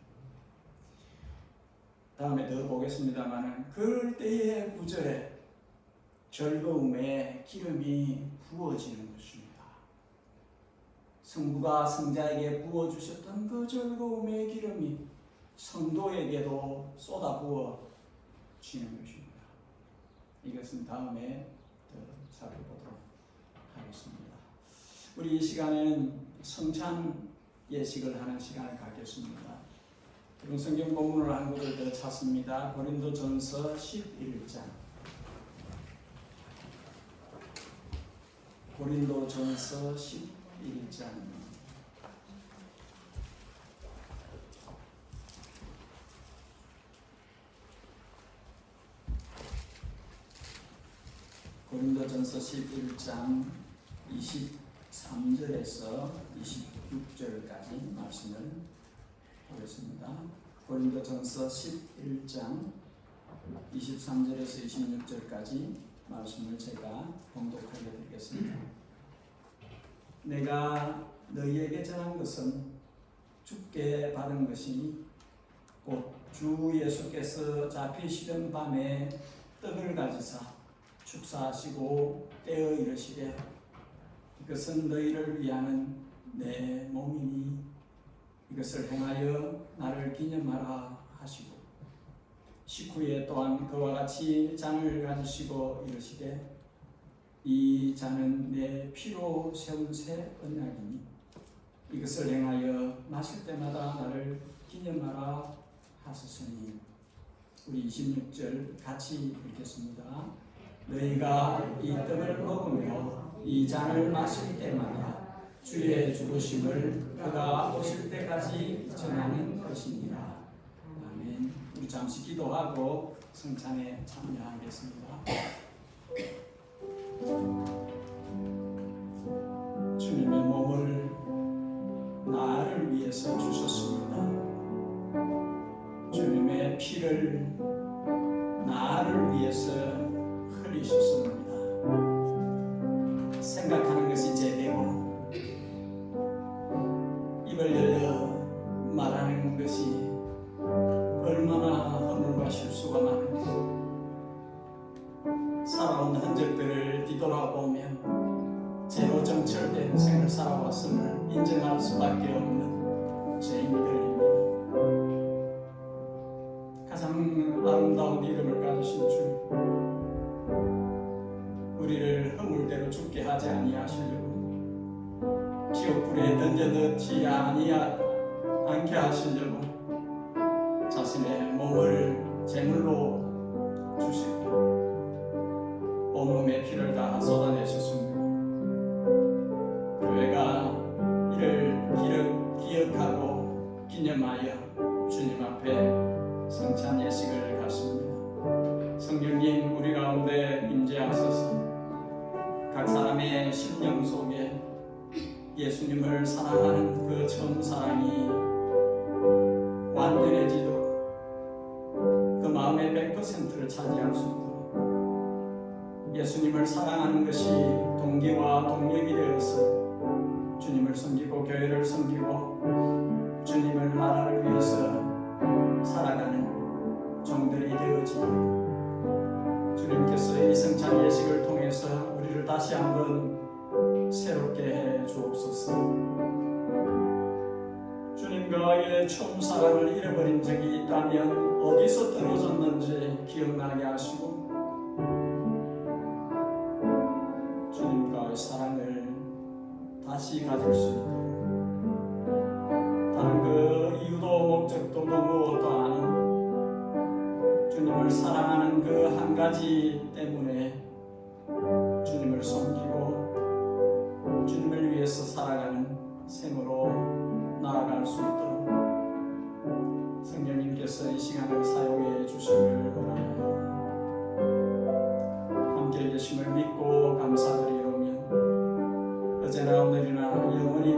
다음에 더 보겠습니다만 그럴 때의 구절에 즐거움의 기름이 부어지는 것입니다. 성부가 성자에게 부어주셨던 그 즐거움의 기름이 성도에게도 쏟아 부어지는 것입니다. 이것은 다음에 더 살펴보도록 하겠습니다. 우리 이 시간에는 성찬 예식을 하는 시간을 갖겠습니다. 그럼 성경 본문을 한 구절 더 찾습니다. 고린도전서 11장. 고린도전서 11장. 고린도전서 11장 23절에서 26절까지 말씀을 보겠습니다. 고린도전서 11장 23절에서 26절까지 말씀을 제가 봉독하게 되겠습니다. 내가 너희에게 전한 것은 주께 받은 것이니 곧 주 예수께서 잡히시던 밤에 떡을 가지사 축사하시고 떼어 이르시되 이것은 너희를 위하는 내 몸이니 이것을 행하여 나를 기념하라 하시고 식후에 또한 그와 같이 잔을 가지시고 이르시되 이 잔은 내 피로 세운 새 언약이니 이것을 행하여 마실 때마다 나를 기념하라 하셨으니 우리 26절 같이 읽겠습니다. 너희가 이 떡을 먹으며 이 잔을 마실 때마다 주의 죽으심을 그가 오실 때까지 전하는 것이니라. 아멘. 우리 잠시 기도하고 성찬에 참여하겠습니다. 주님의 몸을 나를 위해서 주셨습니다. 주님의 피를 나를 위해서 흘리셨습니다. 생각하는 것이 제대로 입을 열려 말하는 것이 얼마나 허물과 실수가 많은지 살아온 흔적들을 뒤돌아보면 죄로 정철된 생을 살아왔음을 인정할 수밖에 없는 죄인들입니다. 되지 않게 하시려고 자신의 몸을 제물로 주시고 온몸의 피를 다 쏟아내셨습니다. 교회가 이를 기억하고 기념하여 주님 앞에 성찬 예식을 갖습니다. 성령님 우리 가운데 임재하셔서 각 사람의 심령 속에 예수님을 사랑하는 그 처음 사랑이 완전해지도록 그 마음의 100%를 차지할 수 있도록 예수님을 사랑하는 것이 동기와 동력이 되어서 주님을 섬기고 교회를 섬기고 주님을 나라를 위해서 살아가는 종들이 되어지도록 주님께서 이 성찬 예식을 통해서 우리를 다시 한번 새롭게 해 주옵소서. 주님과의 처음 사랑을 잃어버린 적이 있다면 어디서 떨어졌는지 기억나게 하시고 주님과의 사랑을 다시 가질 수 있도록 다른 그 이유도 목적도 무엇도 아닌 주님을 사랑하는 그 한 가지 때문에 주님을 섬기고 주님을 위해서 살아가는 생으로 나아갈 수 있도록 성령님께서 이 시간을 사용해 주시기를 원합니다. 함께 계심을 믿고 감사드리오며 어제나 오늘이나 영원히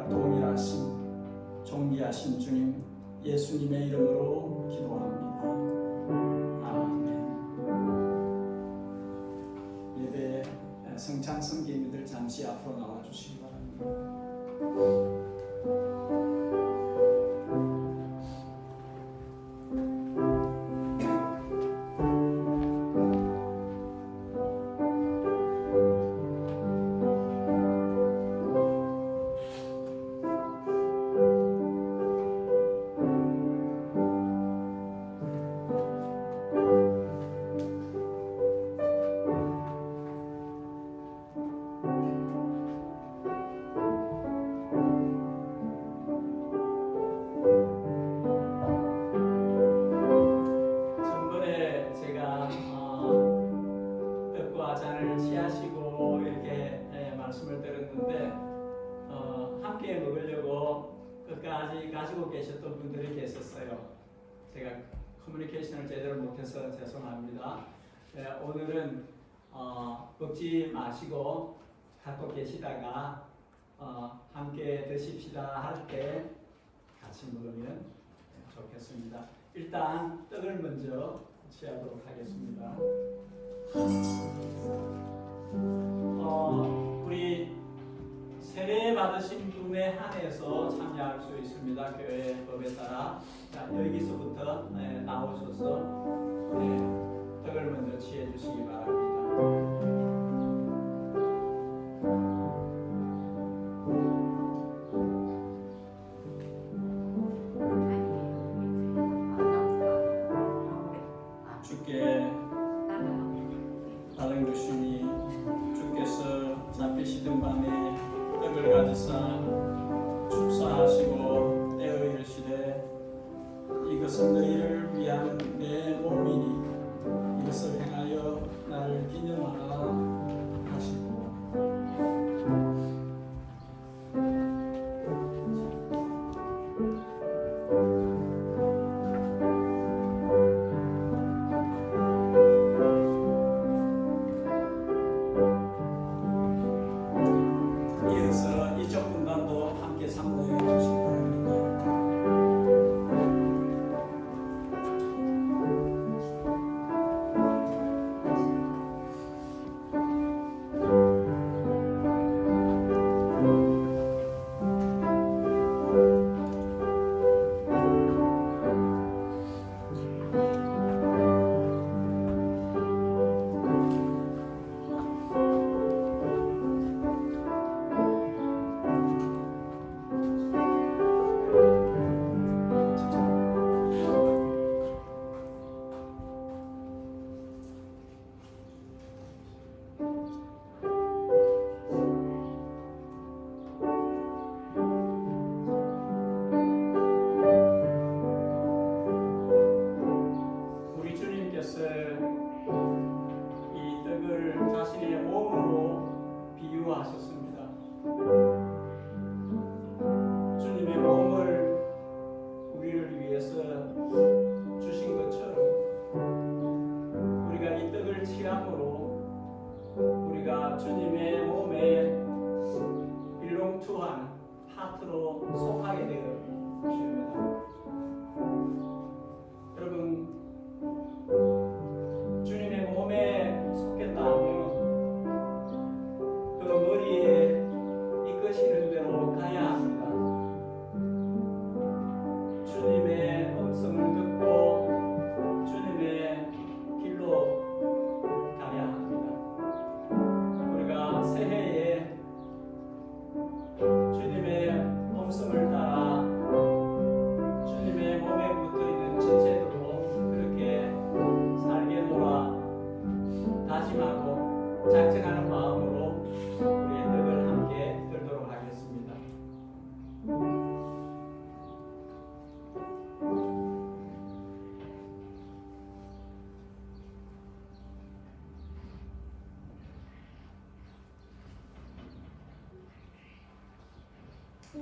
동일하신 존귀하신 주님 예수님의 이름으로 기도합니다. 성찬 성기님들 잠시 앞으로 나와 주시기 바랍니다. 말씀을 들었는데 함께 먹으려고 끝까지 가지고 계셨던 분들이 계셨어요. 제가 커뮤니케이션을 제대로 못해서 죄송합니다. 오늘은 먹지 마시고 갖고 계시다가 함께 드십시다 할 때 같이 먹으면 좋겠습니다. 일단 떡을 먼저 취하도록 하겠습니다. 우리 세례 받으신 분에 한해서 참여할 수 있습니다. 교회 법에 따라. 자, 여기서부터 나오셔서 떡을 먼저 취해 주시기 바랍니다. 주께 다른 것이니 주께서 잡히시던 밤에 떡을 가지사 축사하시고 떼어 이르시되 이것은 너희를 위한 내 몸이니 이것을 행하여 나를 기념하라 하시고 이어서 이쪽 분단도 함께 참고해 주시기 바랍니다.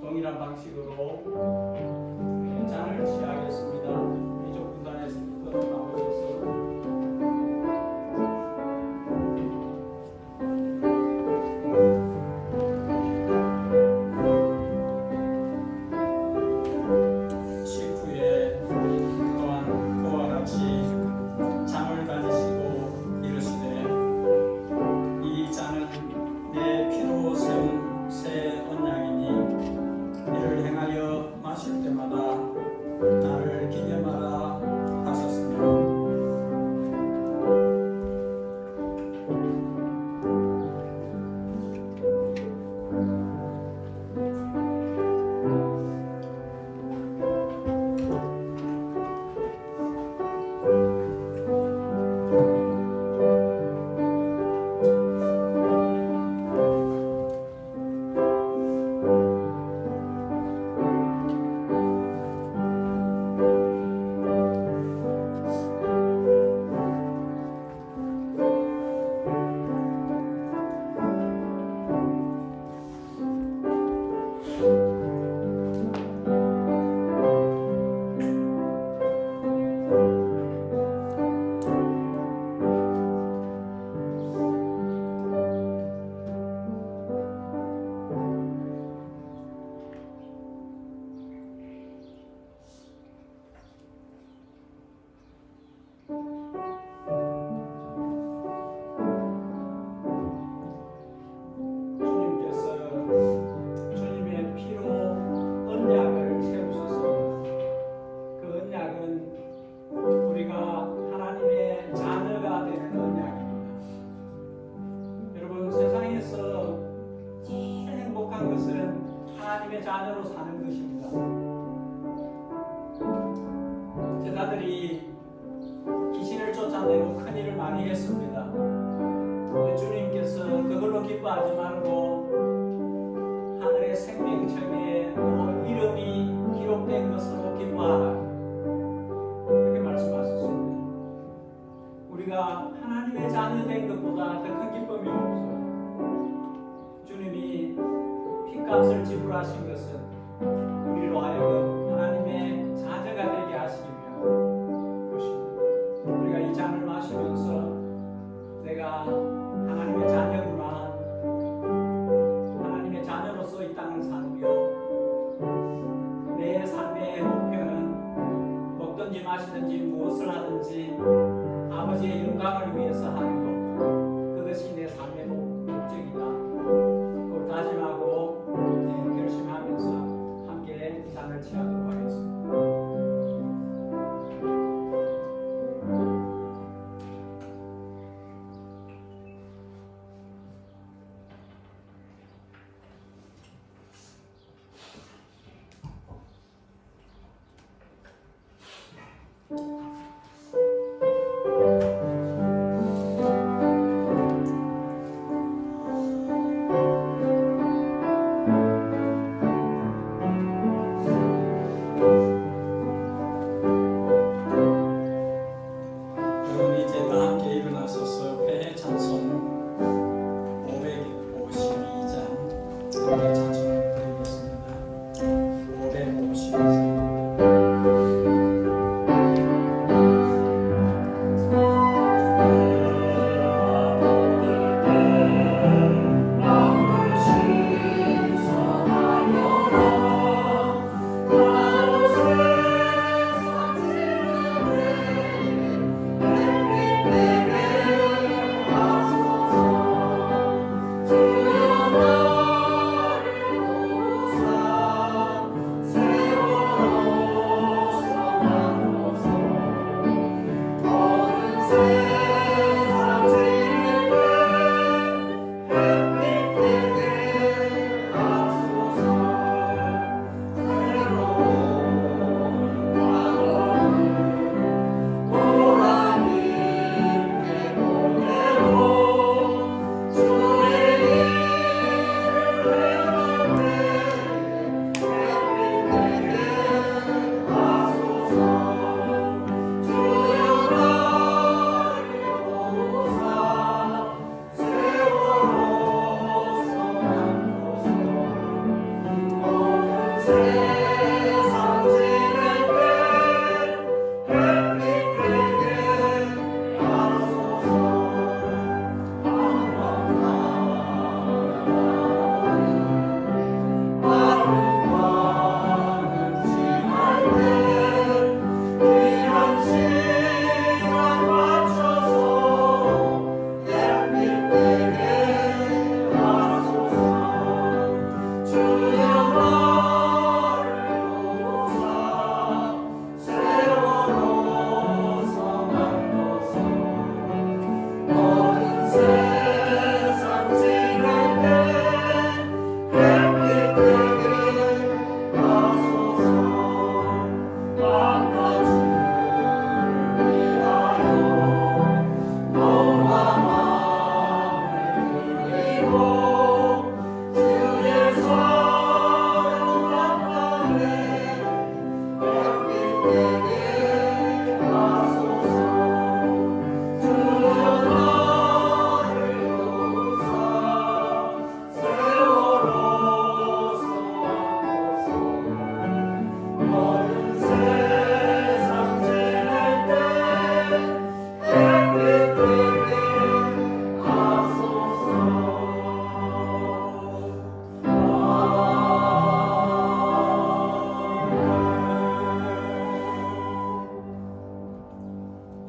동일한 방식으로 잔을 취하겠습니다. 이쪽 분단에서부터 나오셔서 식후에 또한 그와 같이 잔을 가지시고 이르시되 이 잔은 내 피로 세운 새 언약이니 이를 행하여 마실 때마다 나를 기념하라 하셨으며 주님의 피로 언약을 세우셔서 그 언약은 우리가 하나님의 자녀가 되는 언약입니다. 여러분, 세상에서 제일 행복한 것은 하나님의 자녀로 사는 것입니다. 제자들이 귀신을 쫓아내고 큰 일을 많이 했습니다. 주님께서 그걸로 기뻐하지 말고 하늘의 생명책에 이름이 기록된 것으로 기뻐하라, 그렇게 말씀하셨습니다. 우리가 하나님의 자녀 된 것보다 더 큰 기쁨이 없어요. 주님이 핏값을 지불하신 것은 우리로 하여금 하나님의 자녀가 되게 하시기 위한 것입니다. 우리가 이 잔을 마시면서 내가 하나님의 자녀구나, 하나님의 자녀로서 이 땅을 사누며 내 삶의 목표는 먹든지 마시든지 무엇을 하든지 아버지의 영광을 위해서 하는 것, 그것이 내 삶의 목적이다. 그걸 다짐하고 결심하면서 함께 이 잔을 취하도록 하겠습니다. 여러분, 이제 다 함께 일어나셔서 회개 찬송 552장 함께 찬송을 드리겠습니다. 552장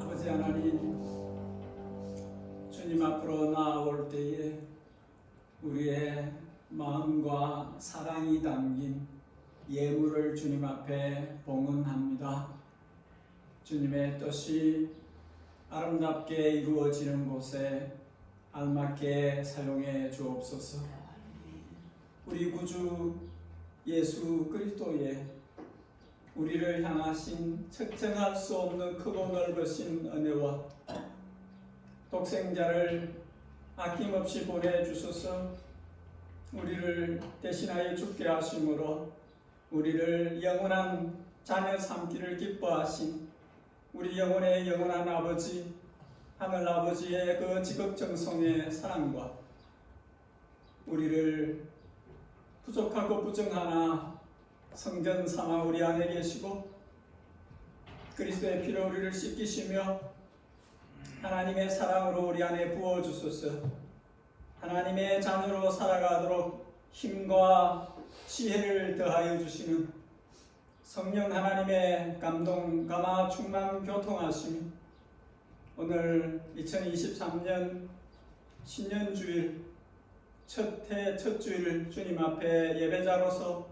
아버지 하나님, 주님 앞으로 나아올 때에 우리의 마음과 사랑이 담긴 예물을 주님 앞에 봉헌합니다. 주님의 뜻이 아름답게 이루어지는 곳에 알맞게 사용해 주옵소서. 우리 구주 예수 그리스도의 우리를 향하신 측정할 수 없는 크고 넓으신 은혜와 독생자를 아낌없이 보내주셔서 우리를 대신하여 죽게 하심으로 우리를 영원한 자녀 삼기를 기뻐하신 우리 영혼의 영원한 아버지 하늘 아버지의 그 지극정성의 사랑과 우리를 부족하고 부정하나 성전 삼아 우리 안에 계시고 그리스도의 피로 우리를 씻기시며 하나님의 사랑으로 우리 안에 부어주소서. 하나님의 자녀로 살아가도록 힘과 지혜를 더하여 주시는 성령 하나님의 감동, 감화, 충만, 교통하심이 오늘 2023년 신년주일 첫 주일 주님 앞에 예배자로서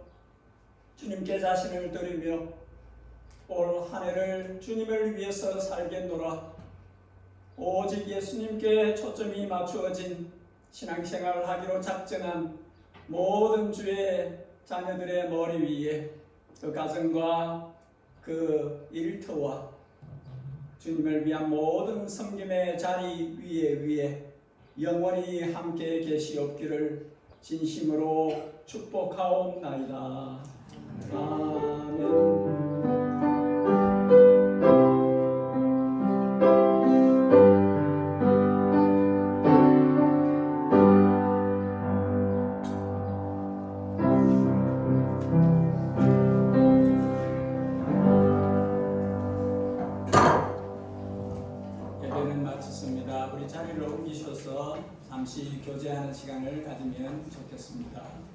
주님께 자신을 드리며 올 한 해를 주님을 위해서 살겠노라. 오직 예수님께 초점이 맞추어진 신앙생활을 하기로 작정한 모든 주의 자녀들의 머리 위에 그 가정과 그 일터와 주님을 위한 모든 섬김의 자리 위에 영원히 함께 계시옵기를 진심으로 축복하옵나이다. 아멘. 예배는 마쳤습니다. 우리 자리를 옮기셔서 잠시 교제하는 시간을 가지면 좋겠습니다.